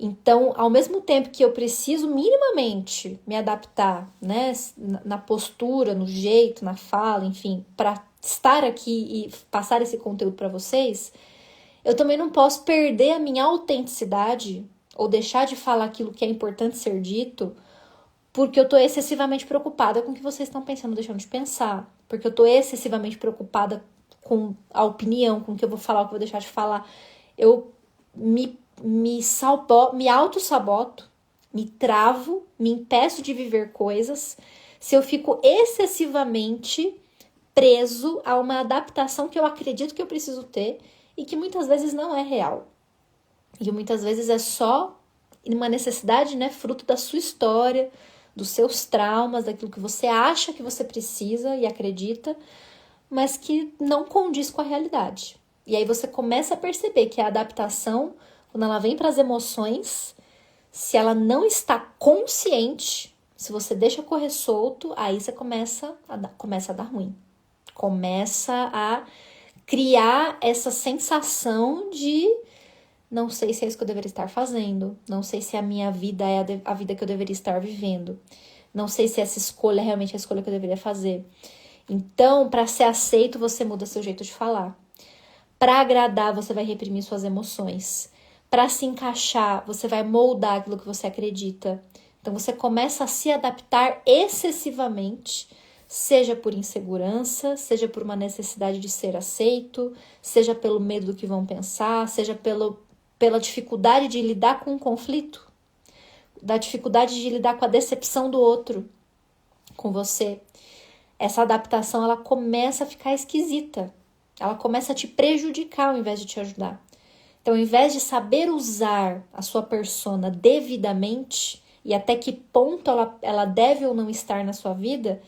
Então, ao mesmo tempo que eu preciso minimamente me adaptar, né, na postura, no jeito, na fala, enfim, para estar aqui e passar esse conteúdo para vocês, eu também não posso perder a minha autenticidade ou deixar de falar aquilo que é importante ser dito porque eu estou excessivamente preocupada com o que vocês estão pensando, deixando de pensar, porque eu estou excessivamente preocupada com a opinião, com o que eu vou falar, o que eu vou deixar de falar. Eu me auto-saboto, me travo, me impeço de viver coisas se eu fico excessivamente preso a uma adaptação que eu acredito que eu preciso ter e que muitas vezes não é real. E muitas vezes é só uma necessidade, né, fruto da sua história, dos seus traumas, daquilo que você acha que você precisa e acredita, mas que não condiz com a realidade. E aí você começa a perceber que a adaptação, quando ela vem para as emoções, se ela não está consciente, se você deixa correr solto, aí você começa a dar ruim. Começa a criar essa sensação de não sei se é isso que eu deveria estar fazendo, não sei se a minha vida é a vida que eu deveria estar vivendo, não sei se essa escolha é realmente a escolha que eu deveria fazer. Então, para ser aceito, você muda seu jeito de falar. Para agradar, você vai reprimir suas emoções. Para se encaixar, você vai moldar aquilo que você acredita. Então, você começa a se adaptar excessivamente, seja por insegurança, seja por uma necessidade de ser aceito, seja pelo medo do que vão pensar, seja pela dificuldade de lidar com o conflito, da dificuldade de lidar com a decepção do outro, com você. Essa adaptação, ela começa a ficar esquisita. Ela começa a te prejudicar ao invés de te ajudar. Então, ao invés de saber usar a sua persona devidamente e até que ponto ela deve ou não estar na sua vida,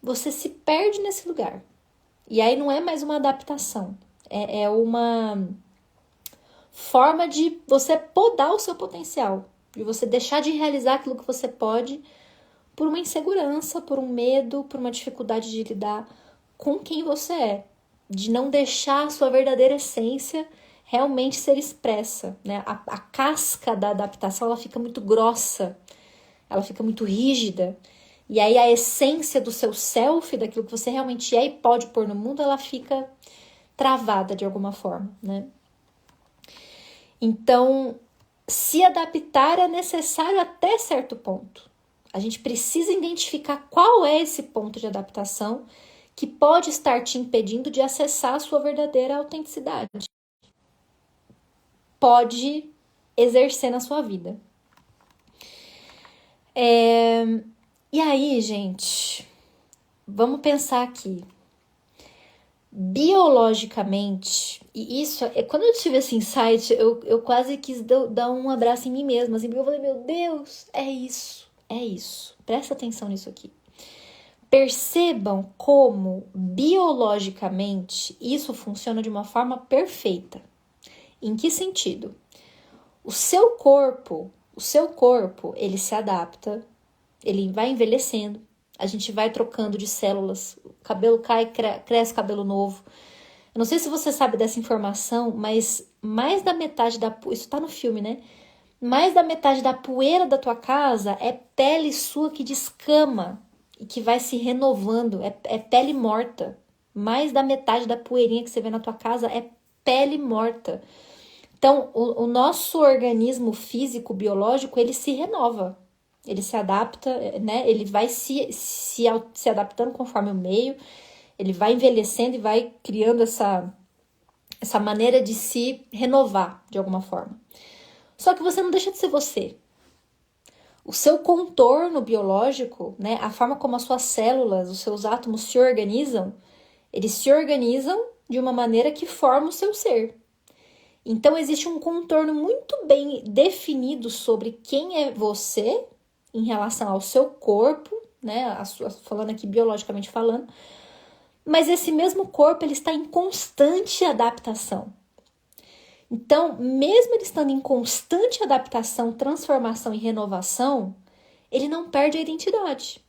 você se perde nesse lugar. E aí não é mais uma adaptação, é uma forma de você podar o seu potencial, de você deixar de realizar aquilo que você pode por uma insegurança, por um medo, por uma dificuldade de lidar com quem você é, de não deixar a sua verdadeira essência realmente ser expressa, né? A casca da adaptação, ela fica muito grossa, ela fica muito rígida, e aí a essência do seu self, daquilo que você realmente é e pode pôr no mundo, ela fica travada de alguma forma, né? Então, se adaptar é necessário até certo ponto. A gente precisa identificar qual é esse ponto de adaptação que pode estar te impedindo de acessar a sua verdadeira autenticidade. Pode exercer na sua vida. E aí, gente, vamos pensar aqui. Biologicamente, e isso, quando eu tive esse insight, eu quase quis dar um abraço em mim mesma, assim, porque eu falei, meu Deus, é isso, presta atenção nisso aqui. Percebam como, biologicamente, isso funciona de uma forma perfeita. Em que sentido? O seu corpo, ele se adapta, ele vai envelhecendo, a gente vai trocando de células, o cabelo cai, cresce cabelo novo. Eu não sei se você sabe dessa informação, mas mais da metade isso tá no filme, né? Mais da metade da poeira da tua casa é pele sua que descama e que vai se renovando, é pele morta. Mais da metade da poeirinha que você vê na tua casa é pele morta. Então, o nosso organismo físico, biológico, ele se renova. Ele se adapta, né? Ele vai se adaptando conforme o meio, ele vai envelhecendo e vai criando essa maneira de se renovar de alguma forma. Só que você não deixa de ser você. O seu contorno biológico, né? A forma como as suas células, os seus átomos se organizam, eles se organizam de uma maneira que forma o seu ser. Então, existe um contorno muito bem definido sobre quem é você em relação ao seu corpo, né? Falando aqui biologicamente falando. Mas esse mesmo corpo, ele está em constante adaptação. Então, mesmo ele estando em constante adaptação, transformação e renovação, ele não perde a identidade.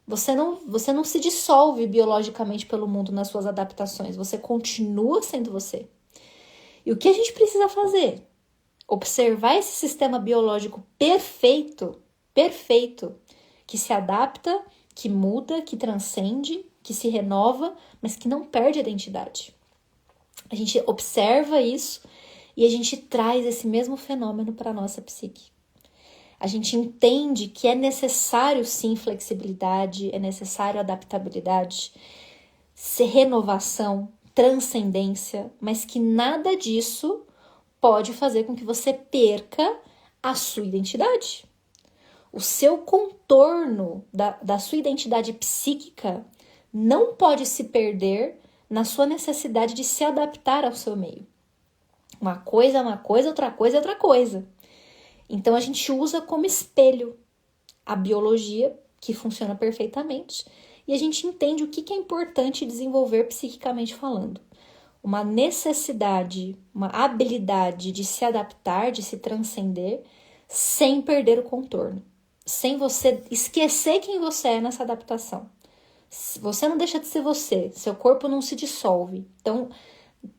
Você não se dissolve biologicamente pelo mundo nas suas adaptações. Você continua sendo você. E o que a gente precisa fazer? Observar esse sistema biológico perfeito, que se adapta, que muda, que transcende, que se renova, mas que não perde a identidade. A gente observa isso e a gente traz esse mesmo fenômeno para a nossa psique. A gente entende que é necessário, sim, flexibilidade, é necessário adaptabilidade, renovação, transcendência, mas que nada disso pode fazer com que você perca a sua identidade. O seu contorno da sua identidade psíquica não pode se perder na sua necessidade de se adaptar ao seu meio. Uma coisa é uma coisa, outra coisa é outra coisa. Então, a gente usa como espelho a biologia, que funciona perfeitamente, e a gente entende o que é importante desenvolver psiquicamente falando. Uma necessidade, uma habilidade de se adaptar, de se transcender, sem perder o contorno. Sem você esquecer quem você é nessa adaptação. Você não deixa de ser você, seu corpo não se dissolve. Então,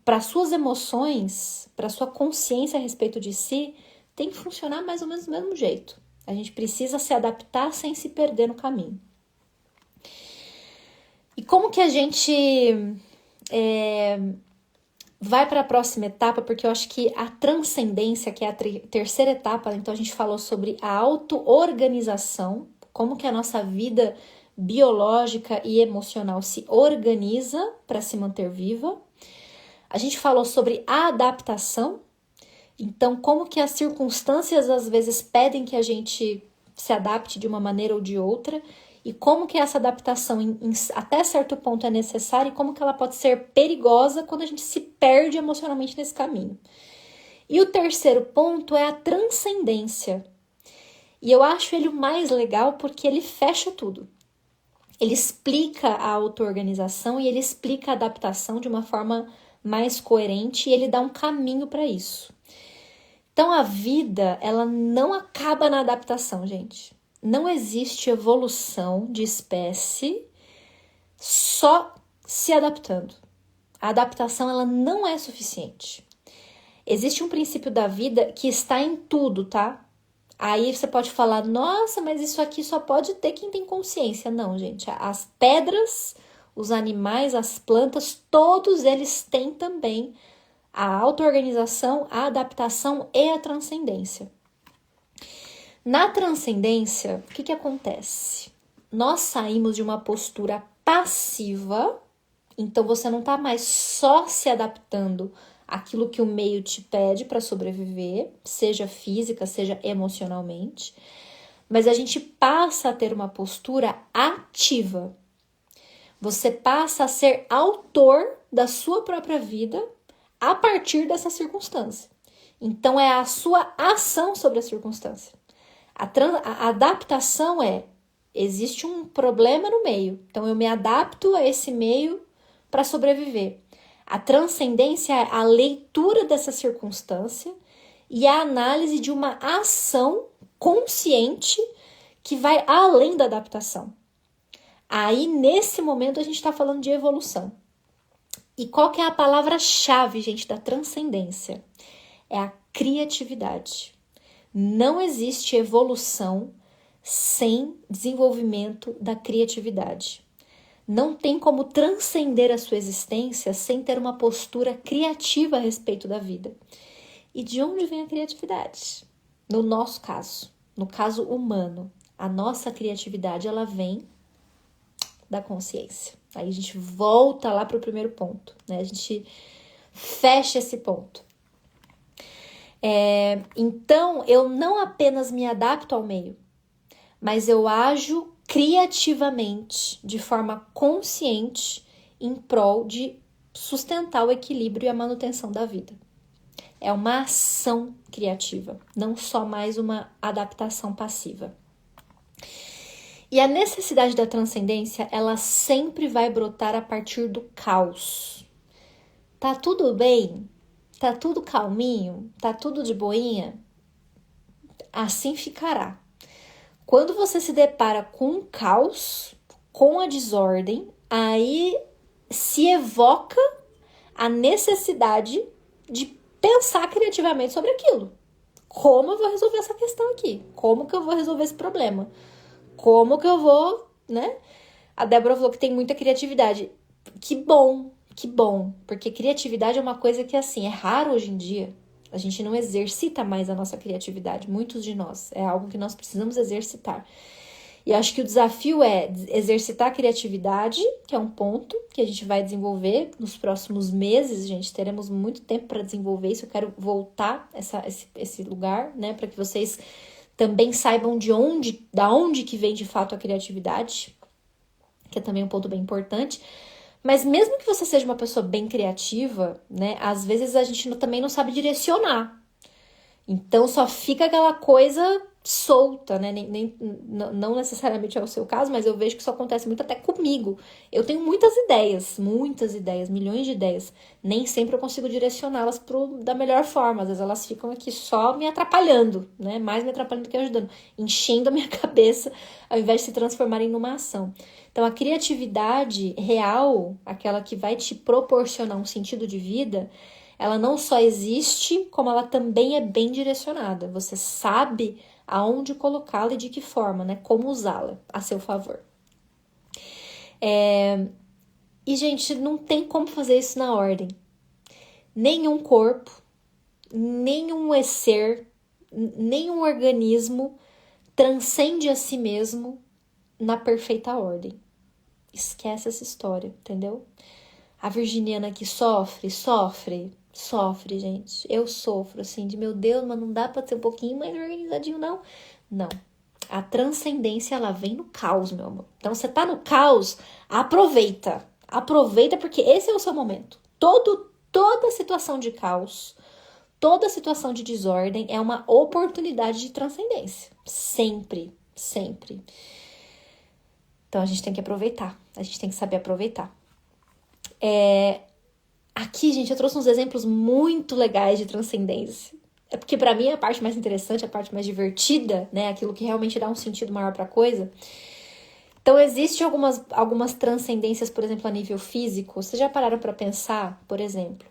para suas emoções, para sua consciência a respeito de si, tem que funcionar mais ou menos do mesmo jeito. A gente precisa se adaptar sem se perder no caminho. E como que a gente vai para a próxima etapa? Porque eu acho que a transcendência, que é a terceira etapa, então a gente falou sobre a auto-organização, como que a nossa vida biológica e emocional se organiza para se manter viva. A gente falou sobre a adaptação, então como que as circunstâncias às vezes pedem que a gente se adapte de uma maneira ou de outra, e como que essa adaptação até certo ponto é necessária e como que ela pode ser perigosa quando a gente se perde emocionalmente nesse caminho. E o terceiro ponto é a transcendência. E eu acho ele o mais legal porque ele fecha tudo. Ele explica a auto-organização e ele explica a adaptação de uma forma mais coerente e ele dá um caminho para isso. Então, a vida, ela não acaba na adaptação, gente. Não existe evolução de espécie só se adaptando. A adaptação, ela não é suficiente. Existe um princípio da vida que está em tudo, tá? Aí você pode falar, nossa, mas isso aqui só pode ter quem tem consciência. Não, gente. As pedras, os animais, as plantas, todos eles têm também a auto-organização, a adaptação e a transcendência. Na transcendência, o que acontece? Nós saímos de uma postura passiva, então você não está mais só se adaptando àquilo que o meio te pede para sobreviver, seja física, seja emocionalmente, mas a gente passa a ter uma postura ativa. Você passa a ser autor da sua própria vida a partir dessa circunstância. Então, é a sua ação sobre a circunstância. A adaptação existe um problema no meio, então eu me adapto a esse meio para sobreviver. A transcendência é a leitura dessa circunstância e a análise de uma ação consciente que vai além da adaptação. Aí, nesse momento, a gente está falando de evolução. E qual que é a palavra-chave, gente, da transcendência? É a criatividade. Não existe evolução sem desenvolvimento da criatividade. Não tem como transcender a sua existência sem ter uma postura criativa a respeito da vida. E de onde vem a criatividade? No nosso caso, no caso humano, a nossa criatividade, ela vem da consciência. Aí a gente volta lá para o primeiro ponto, né? A gente fecha esse ponto. Então, eu não apenas me adapto ao meio, mas eu ajo criativamente, de forma consciente, em prol de sustentar o equilíbrio e a manutenção da vida. É uma ação criativa, não só mais uma adaptação passiva. E a necessidade da transcendência, ela sempre vai brotar a partir do caos. Tá tudo bem? Tá tudo calminho? Tá tudo de boinha? Assim ficará. Quando você se depara com o caos, com a desordem, aí se evoca a necessidade de pensar criativamente sobre aquilo. Como eu vou resolver essa questão aqui? Como que eu vou resolver esse problema? Como que eu vou, né? A Débora falou que tem muita criatividade. Que bom, porque criatividade é uma coisa que, assim, é raro hoje em dia. A gente não exercita mais a nossa criatividade, muitos de nós. É algo que nós precisamos exercitar. E eu acho que o desafio é exercitar a criatividade, que é um ponto que a gente vai desenvolver nos próximos meses, gente. Teremos muito tempo para desenvolver isso. Eu quero voltar esse lugar, né? Para que vocês também saibam da onde que vem de fato a criatividade, que é também um ponto bem importante. Mas mesmo que você seja uma pessoa bem criativa, né? Às vezes a gente também não sabe direcionar. Então só fica aquela coisa solta, né? Não necessariamente é o seu caso, mas eu vejo que isso acontece muito até comigo. Eu tenho muitas ideias, milhões de ideias. Nem sempre eu consigo direcioná-las da melhor forma. Às vezes elas ficam aqui só me atrapalhando, né? Mais me atrapalhando do que ajudando. Enchendo a minha cabeça ao invés de se transformarem numa ação. Então a criatividade real, aquela que vai te proporcionar um sentido de vida, ela não só existe, como ela também é bem direcionada. Você sabe aonde colocá-la e de que forma, né? Como usá-la a seu favor. E, gente, não tem como fazer isso na ordem. Nenhum corpo, nenhum ser, nenhum organismo transcende a si mesmo na perfeita ordem. Esquece essa história, entendeu? A virginiana que sofre, gente. Eu sofro, assim, de meu Deus, mas não dá pra ser um pouquinho mais organizadinho, não? Não. A transcendência, ela vem no caos, meu amor. Então, você tá no caos, aproveita. Aproveita porque esse é o seu momento. Toda situação de caos, toda situação de desordem é uma oportunidade de transcendência. Sempre, sempre. Então, a gente tem que aproveitar. A gente tem que saber aproveitar. Aqui, gente, eu trouxe uns exemplos muito legais de transcendência. É porque, pra mim, a parte mais interessante, a parte mais divertida, né? Aquilo que realmente dá um sentido maior pra coisa. Então, existem algumas transcendências, por exemplo, a nível físico. Vocês já pararam pra pensar, por exemplo?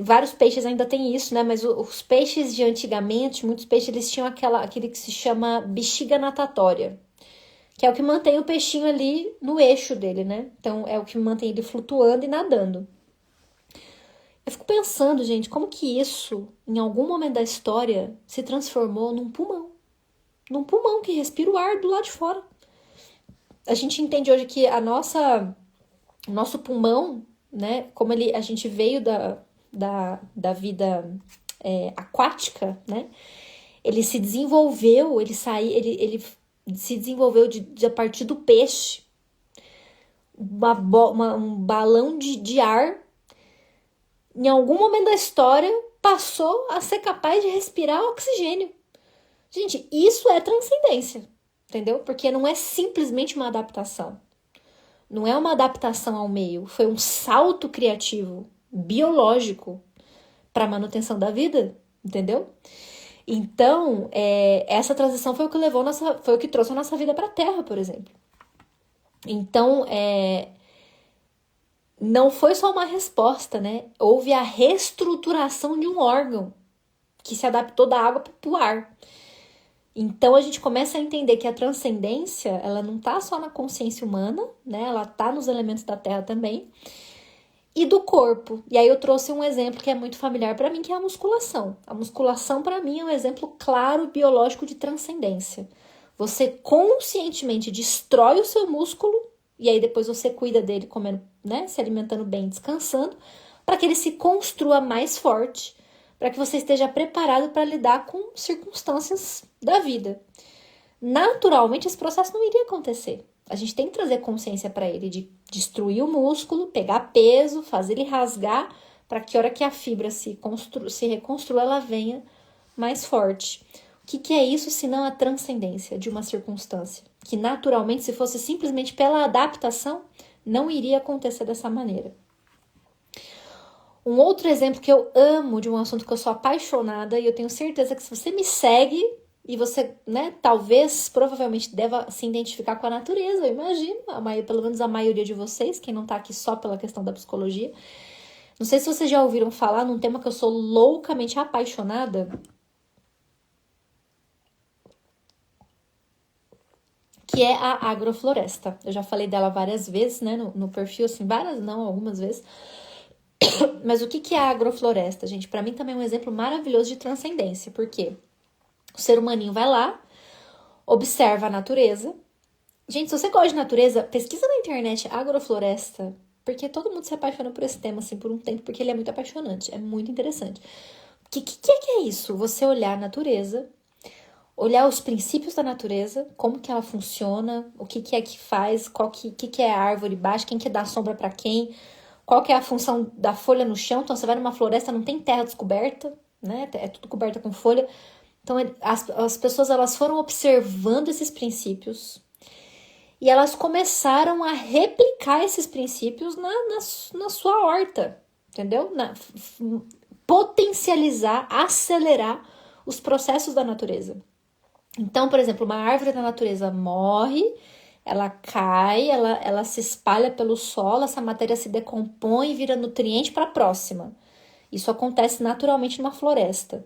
Vários peixes ainda têm isso, né? Mas os peixes de antigamente, muitos peixes, eles tinham aquele que se chama bexiga natatória, que é o que mantém o peixinho ali no eixo dele, né? Então, é o que mantém ele flutuando e nadando. Eu fico pensando, gente, como que isso, em algum momento da história, se transformou num pulmão. Num pulmão que respira o ar do lado de fora. A gente entende hoje que o nosso pulmão, né? Como a gente veio da vida aquática, né? Ele se desenvolveu, ele se desenvolveu a partir do peixe. Um balão de ar, em algum momento da história, passou a ser capaz de respirar oxigênio. Gente, isso é transcendência, entendeu? Porque não é simplesmente uma adaptação. Não é uma adaptação ao meio, foi um salto criativo, biológico, para a manutenção da vida, entendeu? Então, essa transição foi o que foi o que trouxe a nossa vida para a Terra, por exemplo. Então, não foi só uma resposta, né? Houve a reestruturação de um órgão que se adaptou da água para o ar. Então, a gente começa a entender que a transcendência, ela não está só na consciência humana, né? Ela está nos elementos da Terra também. E do corpo. E aí eu trouxe um exemplo que é muito familiar para mim, que é a musculação. A musculação, para mim, é um exemplo claro biológico de transcendência. Você conscientemente destrói o seu músculo, e aí depois você cuida dele comendo, né? Se alimentando bem, descansando, para que ele se construa mais forte, para que você esteja preparado para lidar com circunstâncias da vida. Naturalmente, esse processo não iria acontecer. A gente tem que trazer consciência para ele de destruir o músculo, pegar peso, fazer ele rasgar, para que a hora que a fibra se reconstrua, ela venha mais forte. O que é isso, senão a transcendência de uma circunstância? Que naturalmente, se fosse simplesmente pela adaptação, não iria acontecer dessa maneira. Um outro exemplo que eu amo de um assunto que eu sou apaixonada, e eu tenho certeza que se você me segue, e você, né, provavelmente deva se identificar com a natureza, eu imagino, pelo menos a maioria de vocês, quem não tá aqui só pela questão da psicologia. Não sei se vocês já ouviram falar num tema que eu sou loucamente apaixonada, que é a agrofloresta. Eu já falei dela várias vezes, né, no perfil, assim, várias não, algumas vezes. Mas o que é a agrofloresta, gente? Para mim também é um exemplo maravilhoso de transcendência, porque o ser humaninho vai lá, observa a natureza. Gente, se você gosta de natureza, pesquisa na internet agrofloresta, porque todo mundo se apaixona por esse tema, assim, por um tempo, porque ele é muito apaixonante, é muito interessante. O que é isso? Você olhar a natureza, olhar os princípios da natureza, como que ela funciona, o que é que faz, que é a árvore baixa, quem que dá sombra para quem, qual que é a função da folha no chão. Então, você vai numa floresta, não tem terra descoberta, né? É tudo coberta com folha. Então, as pessoas, elas foram observando esses princípios e elas começaram a replicar esses princípios na sua horta, entendeu? Potencializar, acelerar os processos da natureza. Então, por exemplo, uma árvore da natureza morre, ela cai, ela se espalha pelo solo, essa matéria se decompõe e vira nutriente para a próxima. Isso acontece naturalmente numa floresta.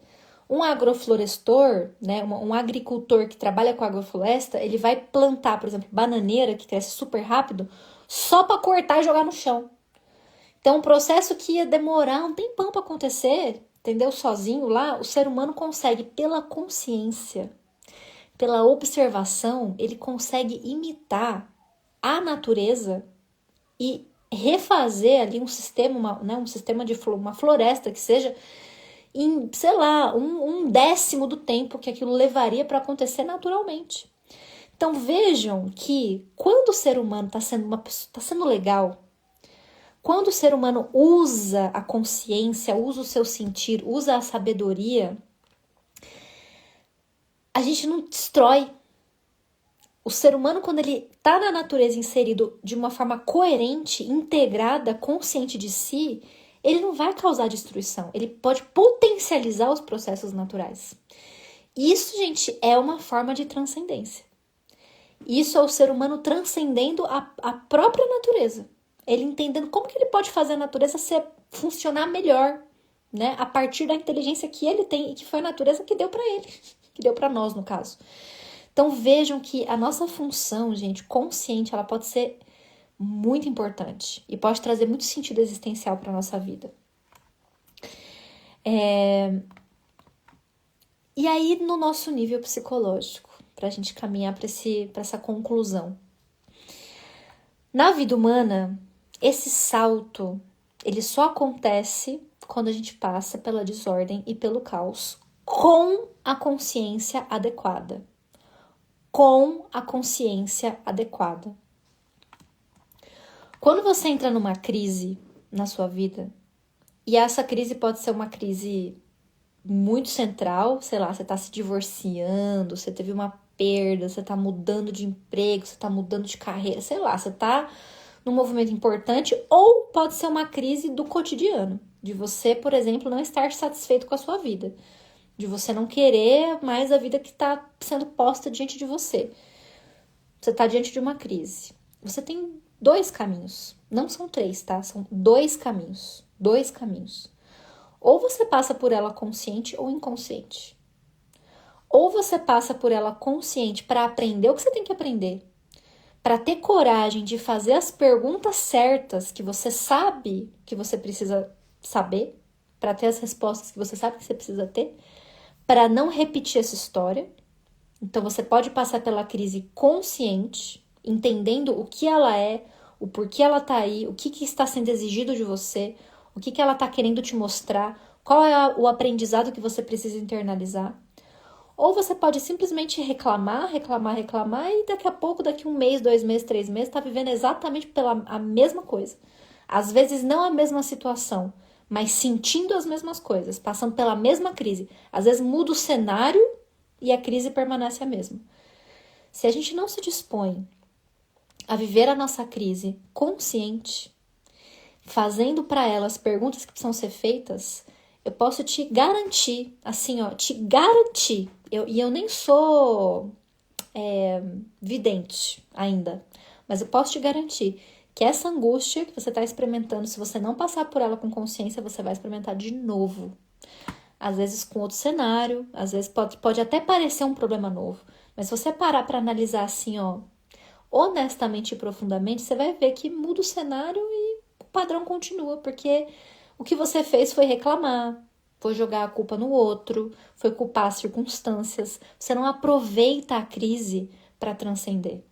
Um agroflorestor, né, um agricultor que trabalha com agrofloresta, ele vai plantar, por exemplo, bananeira, que cresce super rápido, só para cortar e jogar no chão. Então, um processo que ia demorar um tempão para acontecer, entendeu? Sozinho lá, o ser humano consegue, pela consciência, pela observação, ele consegue imitar a natureza e refazer ali um sistema, um sistema de uma floresta que seja, em, sei lá, um décimo do tempo que aquilo levaria para acontecer naturalmente. Então vejam que quando o ser humano está sendo legal, quando o ser humano usa a consciência, usa o seu sentir, usa a sabedoria, a gente não destrói. O ser humano, quando ele está na natureza inserido de uma forma coerente, integrada, consciente de si, ele não vai causar destruição. Ele pode potencializar os processos naturais. Isso, gente, é uma forma de transcendência. Isso é o ser humano transcendendo a própria natureza. Ele entendendo como que ele pode fazer a natureza funcionar melhor, né? A partir da inteligência que ele tem e que foi a natureza que deu para ele, que deu para nós, no caso. Então vejam que a nossa função, gente, consciente, ela pode ser muito importante e pode trazer muito sentido existencial para nossa vida. E aí, no nosso nível psicológico, para a gente caminhar para essa conclusão. Na vida humana, esse salto, ele só acontece quando a gente passa pela desordem e pelo caos com a consciência adequada. Com a consciência adequada. Quando você entra numa crise na sua vida, e essa crise pode ser uma crise muito central, sei lá, você tá se divorciando, você teve uma perda, você tá mudando de emprego, você tá mudando de carreira, sei lá, você tá num movimento importante, ou pode ser uma crise do cotidiano, de você, por exemplo, não estar satisfeito com a sua vida, de você não querer mais a vida que tá sendo posta diante de você. Você tá diante de uma crise. Você tem 2 caminhos, não são 3, tá? São 2 caminhos, 2 caminhos. Ou você passa por ela consciente ou inconsciente. Ou você passa por ela consciente para aprender o que você tem que aprender, para ter coragem de fazer as perguntas certas que você sabe que você precisa saber, para ter as respostas que você sabe que você precisa ter, para não repetir essa história. Então você pode passar pela crise consciente, entendendo o que ela é, o porquê ela tá aí, o que está sendo exigido de você, o que ela tá querendo te mostrar, qual é o aprendizado que você precisa internalizar. Ou você pode simplesmente reclamar e daqui a pouco, daqui 1 mês, 2 meses, 3 meses, tá vivendo exatamente a mesma coisa. Às vezes não a mesma situação, mas sentindo as mesmas coisas, passando pela mesma crise. Às vezes muda o cenário e a crise permanece a mesma. Se a gente não se dispõe a viver a nossa crise consciente, fazendo para ela as perguntas que precisam ser feitas, eu posso te garantir, assim, ó, te garantir, eu nem sou vidente ainda, mas eu posso te garantir que essa angústia que você está experimentando, se você não passar por ela com consciência, você vai experimentar de novo. Às vezes com outro cenário, às vezes pode até parecer um problema novo, mas se você parar para analisar assim, ó, honestamente e profundamente, você vai ver que muda o cenário e o padrão continua, porque o que você fez foi reclamar, foi jogar a culpa no outro, foi culpar as circunstâncias. Você não aproveita a crise para transcender.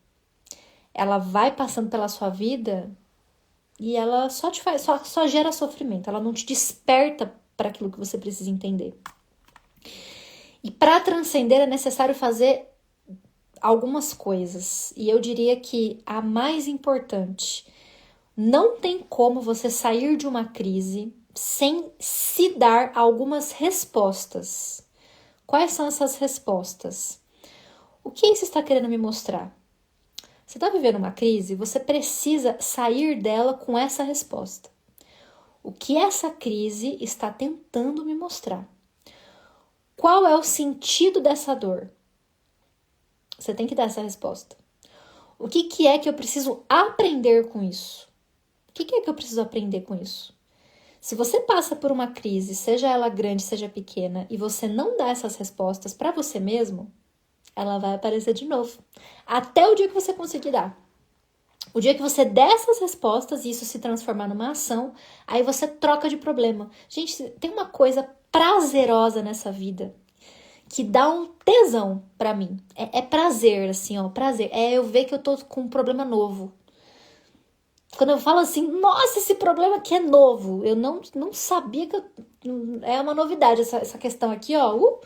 Ela vai passando pela sua vida e ela só gera sofrimento, ela não te desperta para aquilo que você precisa entender. E para transcender é necessário fazer algumas coisas. E eu diria que a mais importante, não tem como você sair de uma crise sem se dar algumas respostas. Quais são essas respostas? O que isso está querendo me mostrar? Você está vivendo uma crise, você precisa sair dela com essa resposta. O que essa crise está tentando me mostrar? Qual é o sentido dessa dor? Você tem que dar essa resposta. O que é que eu preciso aprender com isso? O que é que eu preciso aprender com isso? Se você passa por uma crise, seja ela grande, seja pequena, e você não dá essas respostas para você mesmo, ela vai aparecer de novo. Até o dia que você conseguir dar. O dia que você der essas respostas e isso se transformar numa ação, aí você troca de problema. Gente, tem uma coisa prazerosa nessa vida que dá um tesão pra mim. É prazer, assim, ó, prazer. É eu ver que eu tô com um problema novo. Quando eu falo assim, nossa, esse problema aqui é novo. Eu não sabia que é uma novidade essa questão aqui, ó.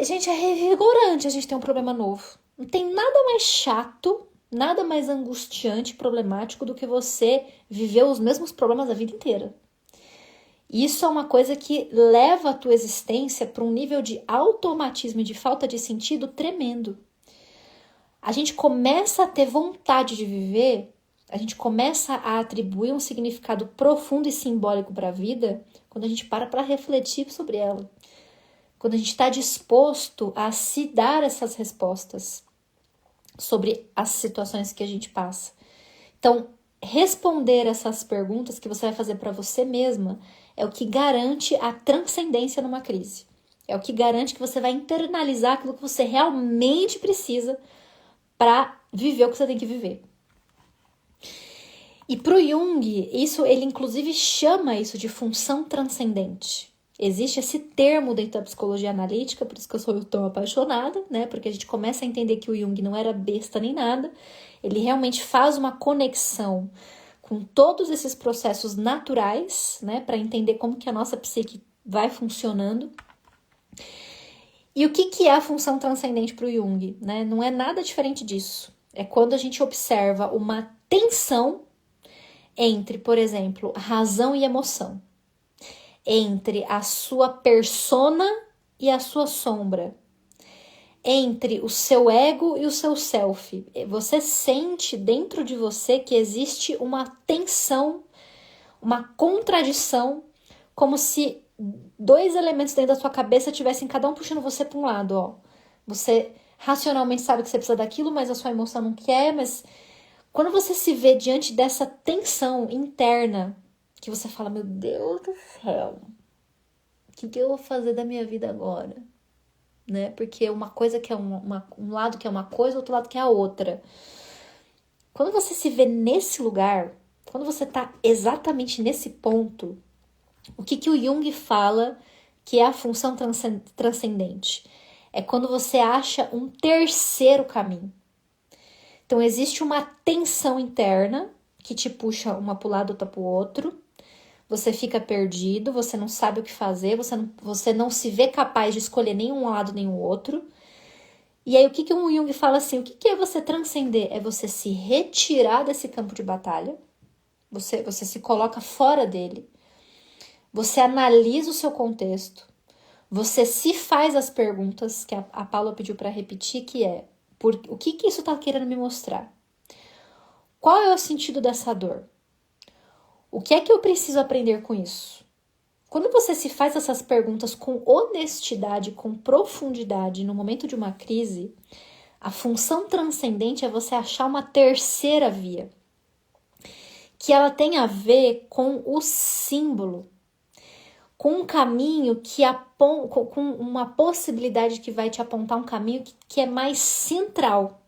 Gente, é revigorante a gente ter um problema novo. Não tem nada mais chato, nada mais angustiante, problemático do que você viver os mesmos problemas a vida inteira. Isso é uma coisa que leva a tua existência para um nível de automatismo e de falta de sentido tremendo. A gente começa a ter vontade de viver, a gente começa a atribuir um significado profundo e simbólico para a vida quando a gente para refletir sobre ela. Quando a gente está disposto a se dar essas respostas sobre as situações que a gente passa. Então, responder essas perguntas que você vai fazer para você mesma é o que garante a transcendência numa crise. É o que garante que você vai internalizar aquilo que você realmente precisa para viver o que você tem que viver. E para o Jung, ele inclusive chama isso de função transcendente. Existe esse termo dentro da psicologia analítica, por isso que eu sou tão apaixonada, né? Porque a gente começa a entender que o Jung não era besta nem nada. Ele realmente faz uma conexão com todos esses processos naturais, né? Para entender como que a nossa psique vai funcionando. E o que é a função transcendente para o Jung, né? Não é nada diferente disso. É quando a gente observa uma tensão entre, por exemplo, razão e emoção. Entre a sua persona e a sua sombra. Entre o seu ego e o seu self. Você sente dentro de você que existe uma tensão, uma contradição, como se dois elementos dentro da sua cabeça tivessem cada um puxando você para um lado, ó. Você racionalmente sabe que você precisa daquilo, mas a sua emoção não quer, mas quando você se vê diante dessa tensão interna, que você fala, meu Deus do céu, o que eu vou fazer da minha vida agora? Né? Porque uma coisa que é um lado que é uma coisa, outro lado que é a outra. Quando você se vê nesse lugar, quando você tá exatamente nesse ponto, o que o Jung fala que é a função transcendente? É quando você acha um terceiro caminho. Então, existe uma tensão interna que te puxa uma para o lado, outra para o outro. Você fica perdido, você não sabe o que fazer, você não se vê capaz de escolher nenhum lado nem o outro. E aí, o que o Jung fala assim? O que é você transcender? É você se retirar desse campo de batalha. Você se coloca fora dele. Você analisa o seu contexto. Você se faz as perguntas que a Paula pediu para repetir, que é... o que isso está querendo me mostrar? Qual é o sentido dessa dor? O que é que eu preciso aprender com isso? Quando você se faz essas perguntas com honestidade, com profundidade, no momento de uma crise, a função transcendente é você achar uma terceira via, que ela tem a ver com o símbolo, com um caminho com uma possibilidade que vai te apontar um caminho que é mais central,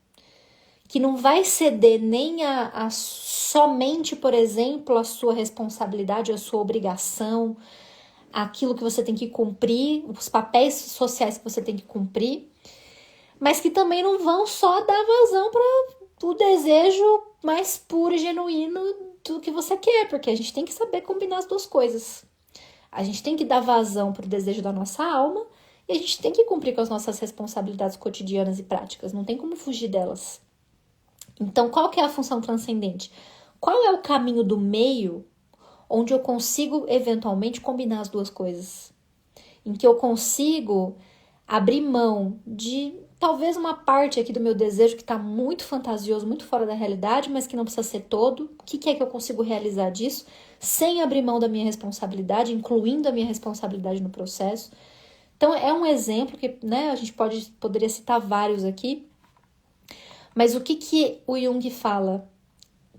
que não vai ceder nem a somente, por exemplo, a sua responsabilidade, a sua obrigação, aquilo que você tem que cumprir, os papéis sociais que você tem que cumprir, mas que também não vão só dar vazão para o desejo mais puro e genuíno do que você quer, porque a gente tem que saber combinar as duas coisas. A gente tem que dar vazão para o desejo da nossa alma e a gente tem que cumprir com as nossas responsabilidades cotidianas e práticas, não tem como fugir delas. Então, qual que é a função transcendente? Qual é o caminho do meio onde eu consigo, eventualmente, combinar as duas coisas? Em que eu consigo abrir mão de, talvez, uma parte aqui do meu desejo que está muito fantasioso, muito fora da realidade, mas que não precisa ser todo. O que é que eu consigo realizar disso sem abrir mão da minha responsabilidade, incluindo a minha responsabilidade no processo? Então, é um exemplo que, né, a gente poderia citar vários aqui. Mas o que o Jung fala?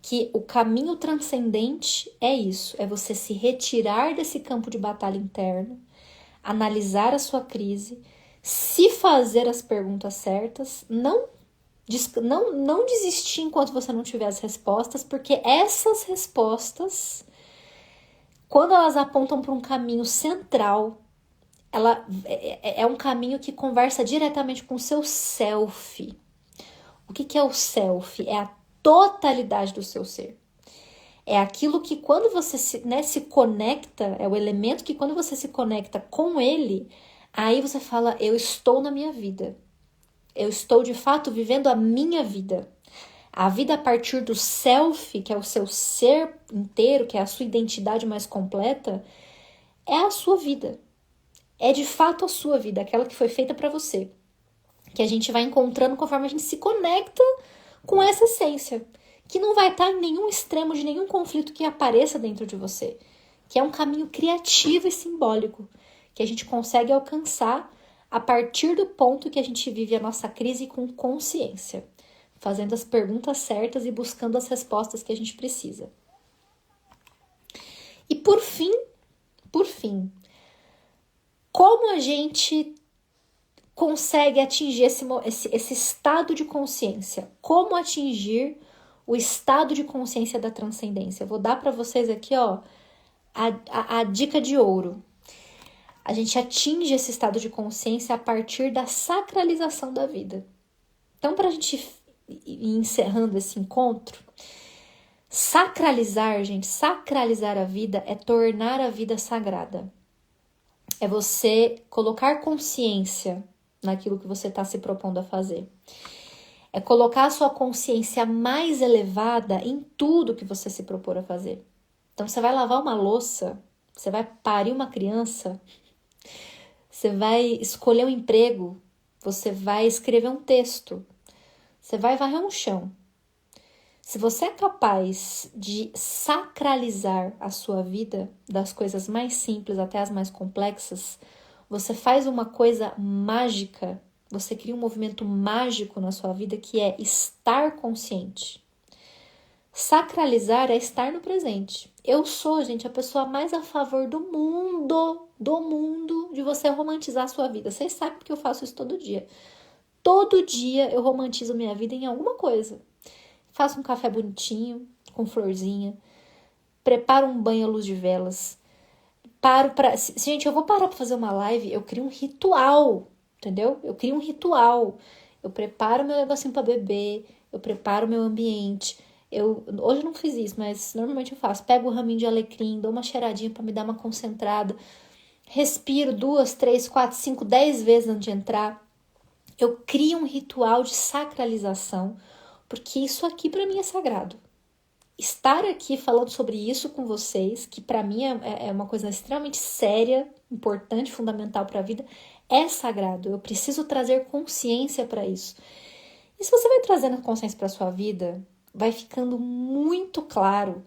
Que o caminho transcendente é isso, é você se retirar desse campo de batalha interno, analisar a sua crise, se fazer as perguntas certas, não desistir enquanto você não tiver as respostas, porque essas respostas, quando elas apontam para um caminho central, ela é um caminho que conversa diretamente com o seu self. O que é o self? É a totalidade do seu ser. É aquilo que quando você se conecta, é o elemento que quando você se conecta com ele, aí você fala, eu estou na minha vida. Eu estou de fato vivendo a minha vida. A vida a partir do self, que é o seu ser inteiro, que é a sua identidade mais completa, é a sua vida. É de fato a sua vida, aquela que foi feita para você. Que a gente vai encontrando conforme a gente se conecta com essa essência. Que não vai estar em nenhum extremo de nenhum conflito que apareça dentro de você. Que é um caminho criativo e simbólico. Que a gente consegue alcançar a partir do ponto que a gente vive a nossa crise com consciência. Fazendo as perguntas certas e buscando as respostas que a gente precisa. E por fim, como a gente consegue atingir esse estado de consciência? Como atingir o estado de consciência da transcendência? Eu vou dar para vocês aqui, ó, a dica de ouro. A gente atinge esse estado de consciência a partir da sacralização da vida. Então, para a gente ir encerrando esse encontro, sacralizar a vida é tornar a vida sagrada. É você colocar consciência naquilo que você está se propondo a fazer. É colocar a sua consciência mais elevada em tudo que você se propor a fazer. Então, você vai lavar uma louça, você vai parir uma criança, você vai escolher um emprego, você vai escrever um texto, você vai varrer um chão. Se você é capaz de sacralizar a sua vida, das coisas mais simples até as mais complexas, você faz uma coisa mágica, você cria um movimento mágico na sua vida que é estar consciente. Sacralizar é estar no presente. Eu sou, gente, a pessoa mais a favor do mundo, de você romantizar a sua vida. Vocês sabem que eu faço isso todo dia. Todo dia eu romantizo minha vida em alguma coisa. Faço um café bonitinho, com florzinha. Preparo um banho à luz de velas. Gente, eu vou parar pra fazer uma live, eu crio um ritual, entendeu? Eu crio um ritual. Eu preparo meu negocinho pra beber, eu preparo meu ambiente. Hoje eu não fiz isso, mas normalmente eu faço. Pego o raminho de alecrim, dou uma cheiradinha pra me dar uma concentrada. Respiro 2, 3, 4, 5, 10 vezes antes de entrar. Eu crio um ritual de sacralização, porque isso aqui pra mim é sagrado. Estar aqui falando sobre isso com vocês, que pra mim é uma coisa extremamente séria, importante, fundamental pra vida, é sagrado. Eu preciso trazer consciência pra isso. E se você vai trazendo consciência pra sua vida, vai ficando muito claro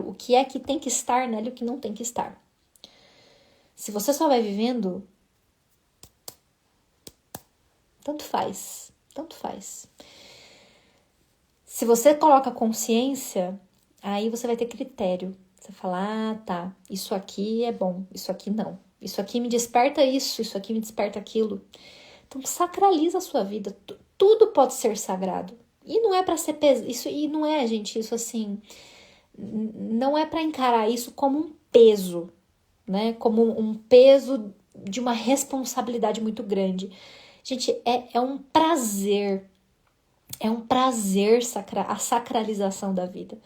o que é que tem que estar nela e o que não tem que estar. Se você só vai vivendo, tanto faz. Se você coloca consciência, aí você vai ter critério. Você fala, tá, isso aqui é bom, isso aqui não. Isso aqui me desperta isso aqui me desperta aquilo. Então, sacraliza a sua vida. Tudo pode ser sagrado. E não é pra ser pesado. E não é, gente, isso assim... Não é pra encarar isso como um peso, né? Como um peso de uma responsabilidade muito grande. Gente, é um prazer. É um prazer a sacralização da vida.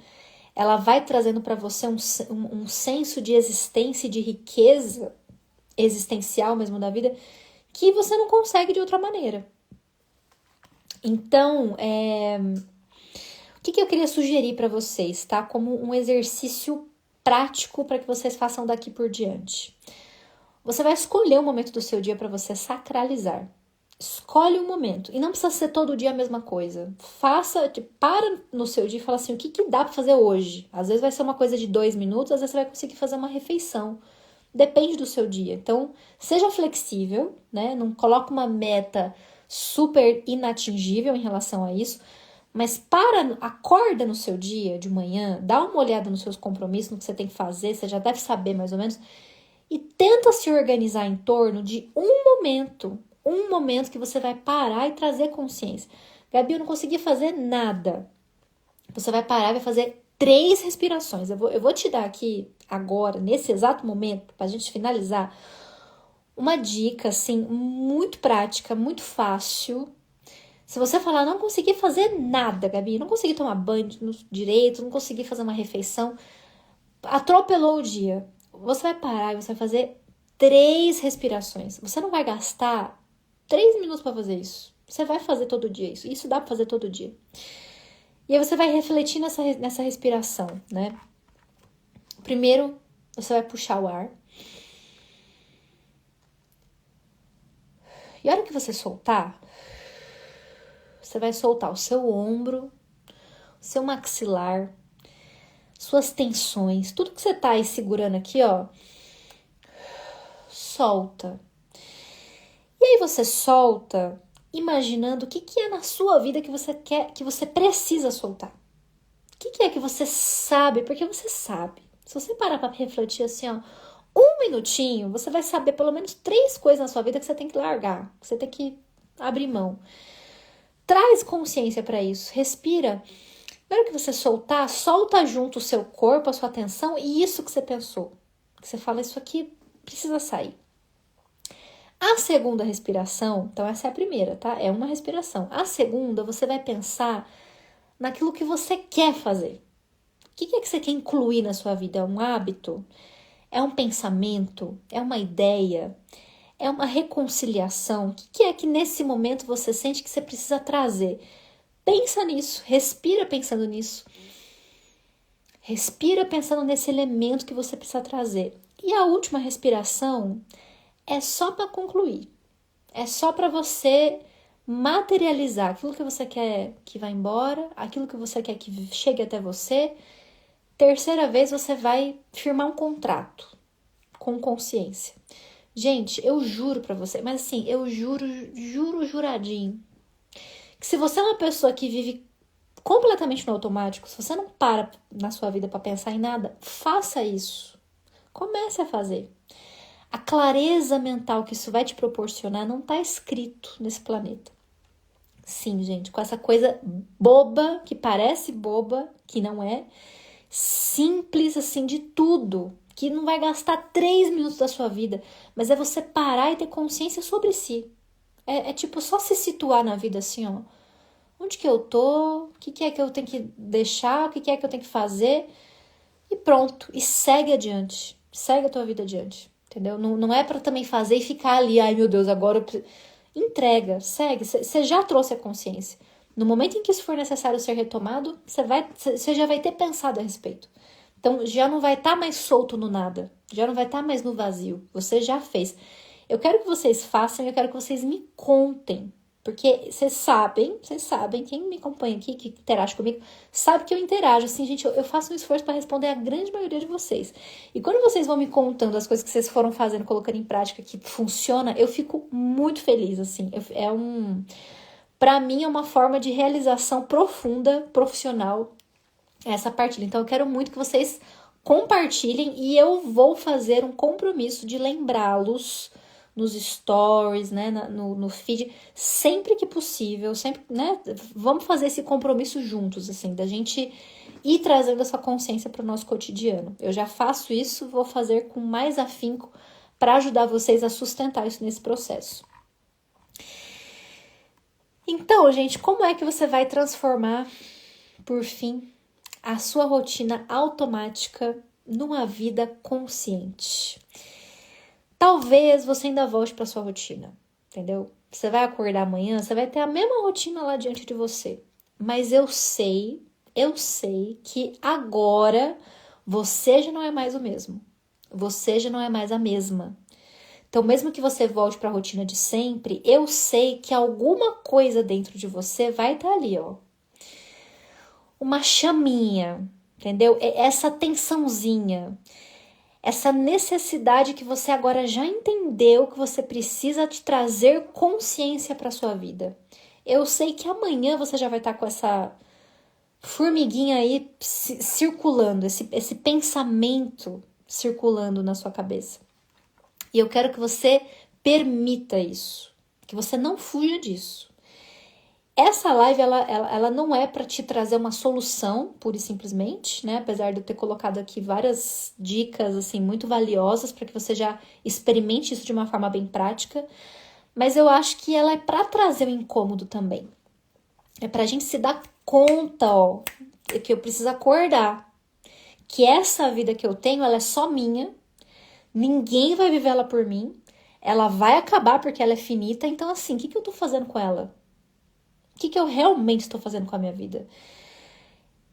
Ela vai trazendo para você um senso de existência e de riqueza existencial mesmo da vida que você não consegue de outra maneira. Então, o que eu queria sugerir para vocês, tá? Como um exercício prático para que vocês façam daqui por diante. Você vai escolher um momento do seu dia para você sacralizar. Escolhe um momento. E não precisa ser todo dia a mesma coisa. Para no seu dia e fala assim, o que dá para fazer hoje? Às vezes vai ser uma coisa de 2 minutos, às vezes você vai conseguir fazer uma refeição. Depende do seu dia. Então, seja flexível, né? Não coloque uma meta super inatingível em relação a isso. Mas acorda no seu dia de manhã, dá uma olhada nos seus compromissos, no que você tem que fazer, você já deve saber mais ou menos. E tenta se organizar em torno de um momento que você vai parar e trazer consciência. Gabi, eu não consegui fazer nada. Você vai parar e vai fazer 3 respirações. Eu vou te dar aqui agora, nesse exato momento, pra gente finalizar, uma dica, assim, muito prática, muito fácil. Se você falar, não consegui fazer nada, Gabi, não consegui tomar banho direito, não consegui fazer uma refeição, atropelou o dia, você vai parar e você vai fazer 3 respirações. Você não vai gastar 3 minutos para fazer isso. Você vai fazer todo dia isso. Isso dá para fazer todo dia. E aí você vai refletir nessa respiração, né? Primeiro, você vai puxar o ar. E a hora que você soltar, você vai soltar o seu ombro, o seu maxilar, suas tensões, tudo que você tá aí segurando aqui, ó, solta. E aí você solta, imaginando o que é na sua vida que você quer, que você precisa soltar. O que é que você sabe, porque você sabe. Se você parar para refletir assim, ó, 1 minutinho, você vai saber pelo menos 3 coisas na sua vida que você tem que largar, que você tem que abrir mão. Traz consciência para isso, respira. Na hora que você soltar, solta junto o seu corpo, a sua atenção e isso que você pensou. Que você fala, isso aqui precisa sair. A segunda respiração, então essa é a primeira, tá? É uma respiração. A segunda, você vai pensar naquilo que você quer fazer. O que é que você quer incluir na sua vida? É um hábito? É um pensamento? É uma ideia? É uma reconciliação? O que é que nesse momento você sente que você precisa trazer? Pensa nisso, respira pensando nisso. Respira pensando nesse elemento que você precisa trazer. E a última respiração é só para concluir. É só para você materializar aquilo que você quer que vá embora, aquilo que você quer que chegue até você. Terceira vez você vai firmar um contrato com consciência. Gente, eu juro pra você, mas assim, eu juro juradinho, que se você é uma pessoa que vive completamente no automático, se você não para na sua vida pra pensar em nada, faça isso. Comece a fazer. A clareza mental que isso vai te proporcionar não tá escrito nesse planeta. Sim, gente, com essa coisa boba, que parece boba, que não é, simples assim de tudo, que não vai gastar 3 minutos da sua vida, mas é você parar e ter consciência sobre si. É tipo só se situar na vida assim, ó. Onde que eu tô? O que é que eu tenho que deixar? O que é que eu tenho que fazer? E pronto. E segue adiante. Segue a tua vida adiante. Entendeu? Não é pra também fazer e ficar ali, ai meu Deus, agora eu preciso. Entrega, segue. Você já trouxe a consciência. No momento em que isso for necessário ser retomado, você já vai ter pensado a respeito. Então, já não vai estar mais solto no nada. Já não vai estar mais no vazio. Você já fez. Eu quero que vocês façam e eu quero que vocês me contem. Porque vocês sabem, quem me acompanha aqui, que interage comigo, sabe que eu interajo. Assim, gente, eu faço um esforço para responder a grande maioria de vocês. E quando vocês vão me contando as coisas que vocês foram fazendo, colocando em prática, que funciona, eu fico muito feliz, assim. Para mim, é uma forma de realização profunda, profissional, essa partilha. Então, eu quero muito que vocês compartilhem e eu vou fazer um compromisso de lembrá-los nos stories, né, no feed, sempre que possível, sempre, né, vamos fazer esse compromisso juntos, assim, da gente ir trazendo essa consciência para o nosso cotidiano. Eu já faço isso, vou fazer com mais afinco para ajudar vocês a sustentar isso nesse processo. Então, gente, como é que você vai transformar, por fim, a sua rotina automática numa vida consciente? Talvez você ainda volte para sua rotina, entendeu? Você vai acordar amanhã, você vai ter a mesma rotina lá diante de você. Mas eu sei que agora você já não é mais o mesmo. Você já não é mais a mesma. Então, mesmo que você volte para a rotina de sempre, eu sei que alguma coisa dentro de você vai estar ali, ó. Uma chaminha, entendeu? Essa tensãozinha. Essa necessidade que você agora já entendeu que você precisa te trazer consciência para sua vida. Eu sei que amanhã você já vai estar com essa formiguinha aí circulando, esse pensamento circulando na sua cabeça. E eu quero que você permita isso, que você não fuja disso. Essa live, ela não é para te trazer uma solução, pura e simplesmente, né? Apesar de eu ter colocado aqui várias dicas, assim, muito valiosas para que você já experimente isso de uma forma bem prática. Mas eu acho que ela é para trazer um incômodo também. É pra gente se dar conta, ó, que eu preciso acordar. Que essa vida que eu tenho, ela é só minha. Ninguém vai viver ela por mim. Ela vai acabar porque ela é finita. Então, assim, o que eu tô fazendo com ela? O que eu realmente estou fazendo com a minha vida?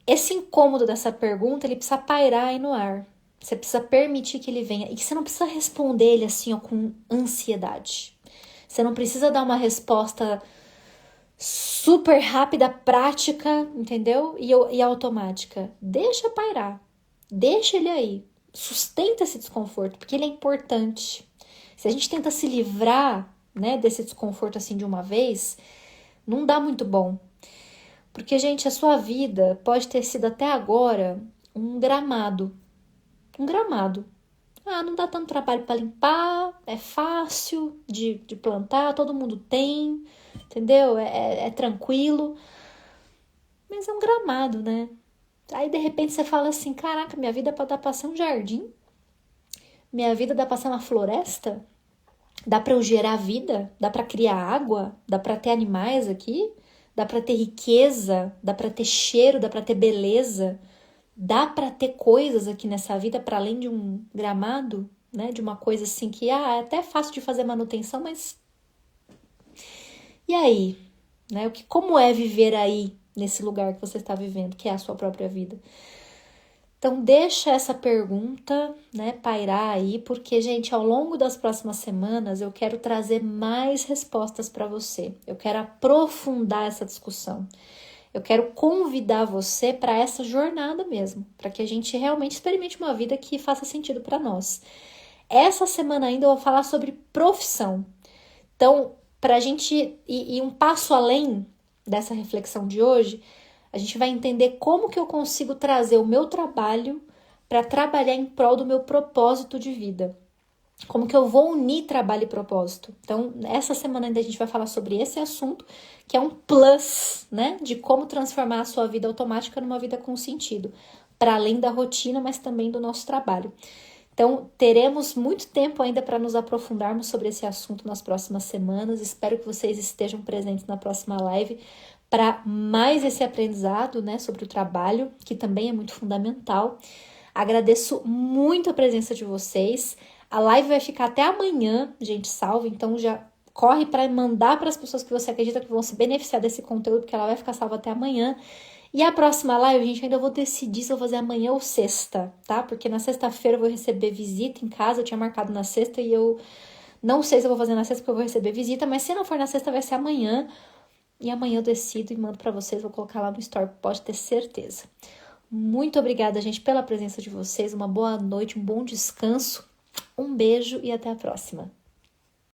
Esse incômodo dessa pergunta, ele precisa pairar aí no ar. Você precisa permitir que ele venha. E você não precisa responder ele assim, ó, com ansiedade. Você não precisa dar uma resposta super rápida, prática, entendeu? E automática. Deixa pairar. Deixa ele aí. Sustenta esse desconforto, porque ele é importante. Se a gente tenta se livrar, né, desse desconforto assim de uma vez, não dá muito bom. Porque, gente, a sua vida pode ter sido até agora um gramado. Um gramado. Ah, não dá tanto trabalho para limpar, é fácil de plantar, todo mundo tem, entendeu? É tranquilo. Mas é um gramado, né? Aí, de repente, você fala assim, caraca, minha vida dá pra ser um jardim? Minha vida dá pra ser uma floresta? Dá pra eu gerar vida? Dá pra criar água? Dá pra ter animais aqui? Dá pra ter riqueza? Dá pra ter cheiro? Dá pra ter beleza? Dá pra ter coisas aqui nessa vida para além de um gramado, né? De uma coisa assim que é até fácil de fazer manutenção, mas e aí, né? Como é viver aí nesse lugar que você está vivendo, que é a sua própria vida? Então deixa essa pergunta, né, pairar aí, porque, gente, ao longo das próximas semanas eu quero trazer mais respostas para você. Eu quero aprofundar essa discussão. Eu quero convidar você para essa jornada mesmo, para que a gente realmente experimente uma vida que faça sentido para nós. Essa semana ainda eu vou falar sobre profissão. Então, para a gente ir um passo além dessa reflexão de hoje, a gente vai entender como que eu consigo trazer o meu trabalho para trabalhar em prol do meu propósito de vida. Como que eu vou unir trabalho e propósito. Então, essa semana ainda a gente vai falar sobre esse assunto, que é um plus, né? De como transformar a sua vida automática numa vida com sentido. Para além da rotina, mas também do nosso trabalho. Então, teremos muito tempo ainda para nos aprofundarmos sobre esse assunto nas próximas semanas. Espero que vocês estejam presentes na próxima live para mais esse aprendizado, né, sobre o trabalho, que também é muito fundamental. Agradeço muito a presença de vocês. A live vai ficar até amanhã, gente, salva, então já corre para mandar para as pessoas que você acredita que vão se beneficiar desse conteúdo, porque ela vai ficar salva até amanhã. E a próxima live, gente, ainda vou decidir se eu vou fazer amanhã ou sexta, tá? Porque na sexta-feira eu vou receber visita em casa, eu tinha marcado na sexta e eu não sei se eu vou fazer na sexta porque eu vou receber visita, mas se não for na sexta vai ser amanhã. E amanhã eu decido e mando para vocês, vou colocar lá no Story, pode ter certeza. Muito obrigada, gente, pela presença de vocês, uma boa noite, um bom descanso, um beijo e até a próxima.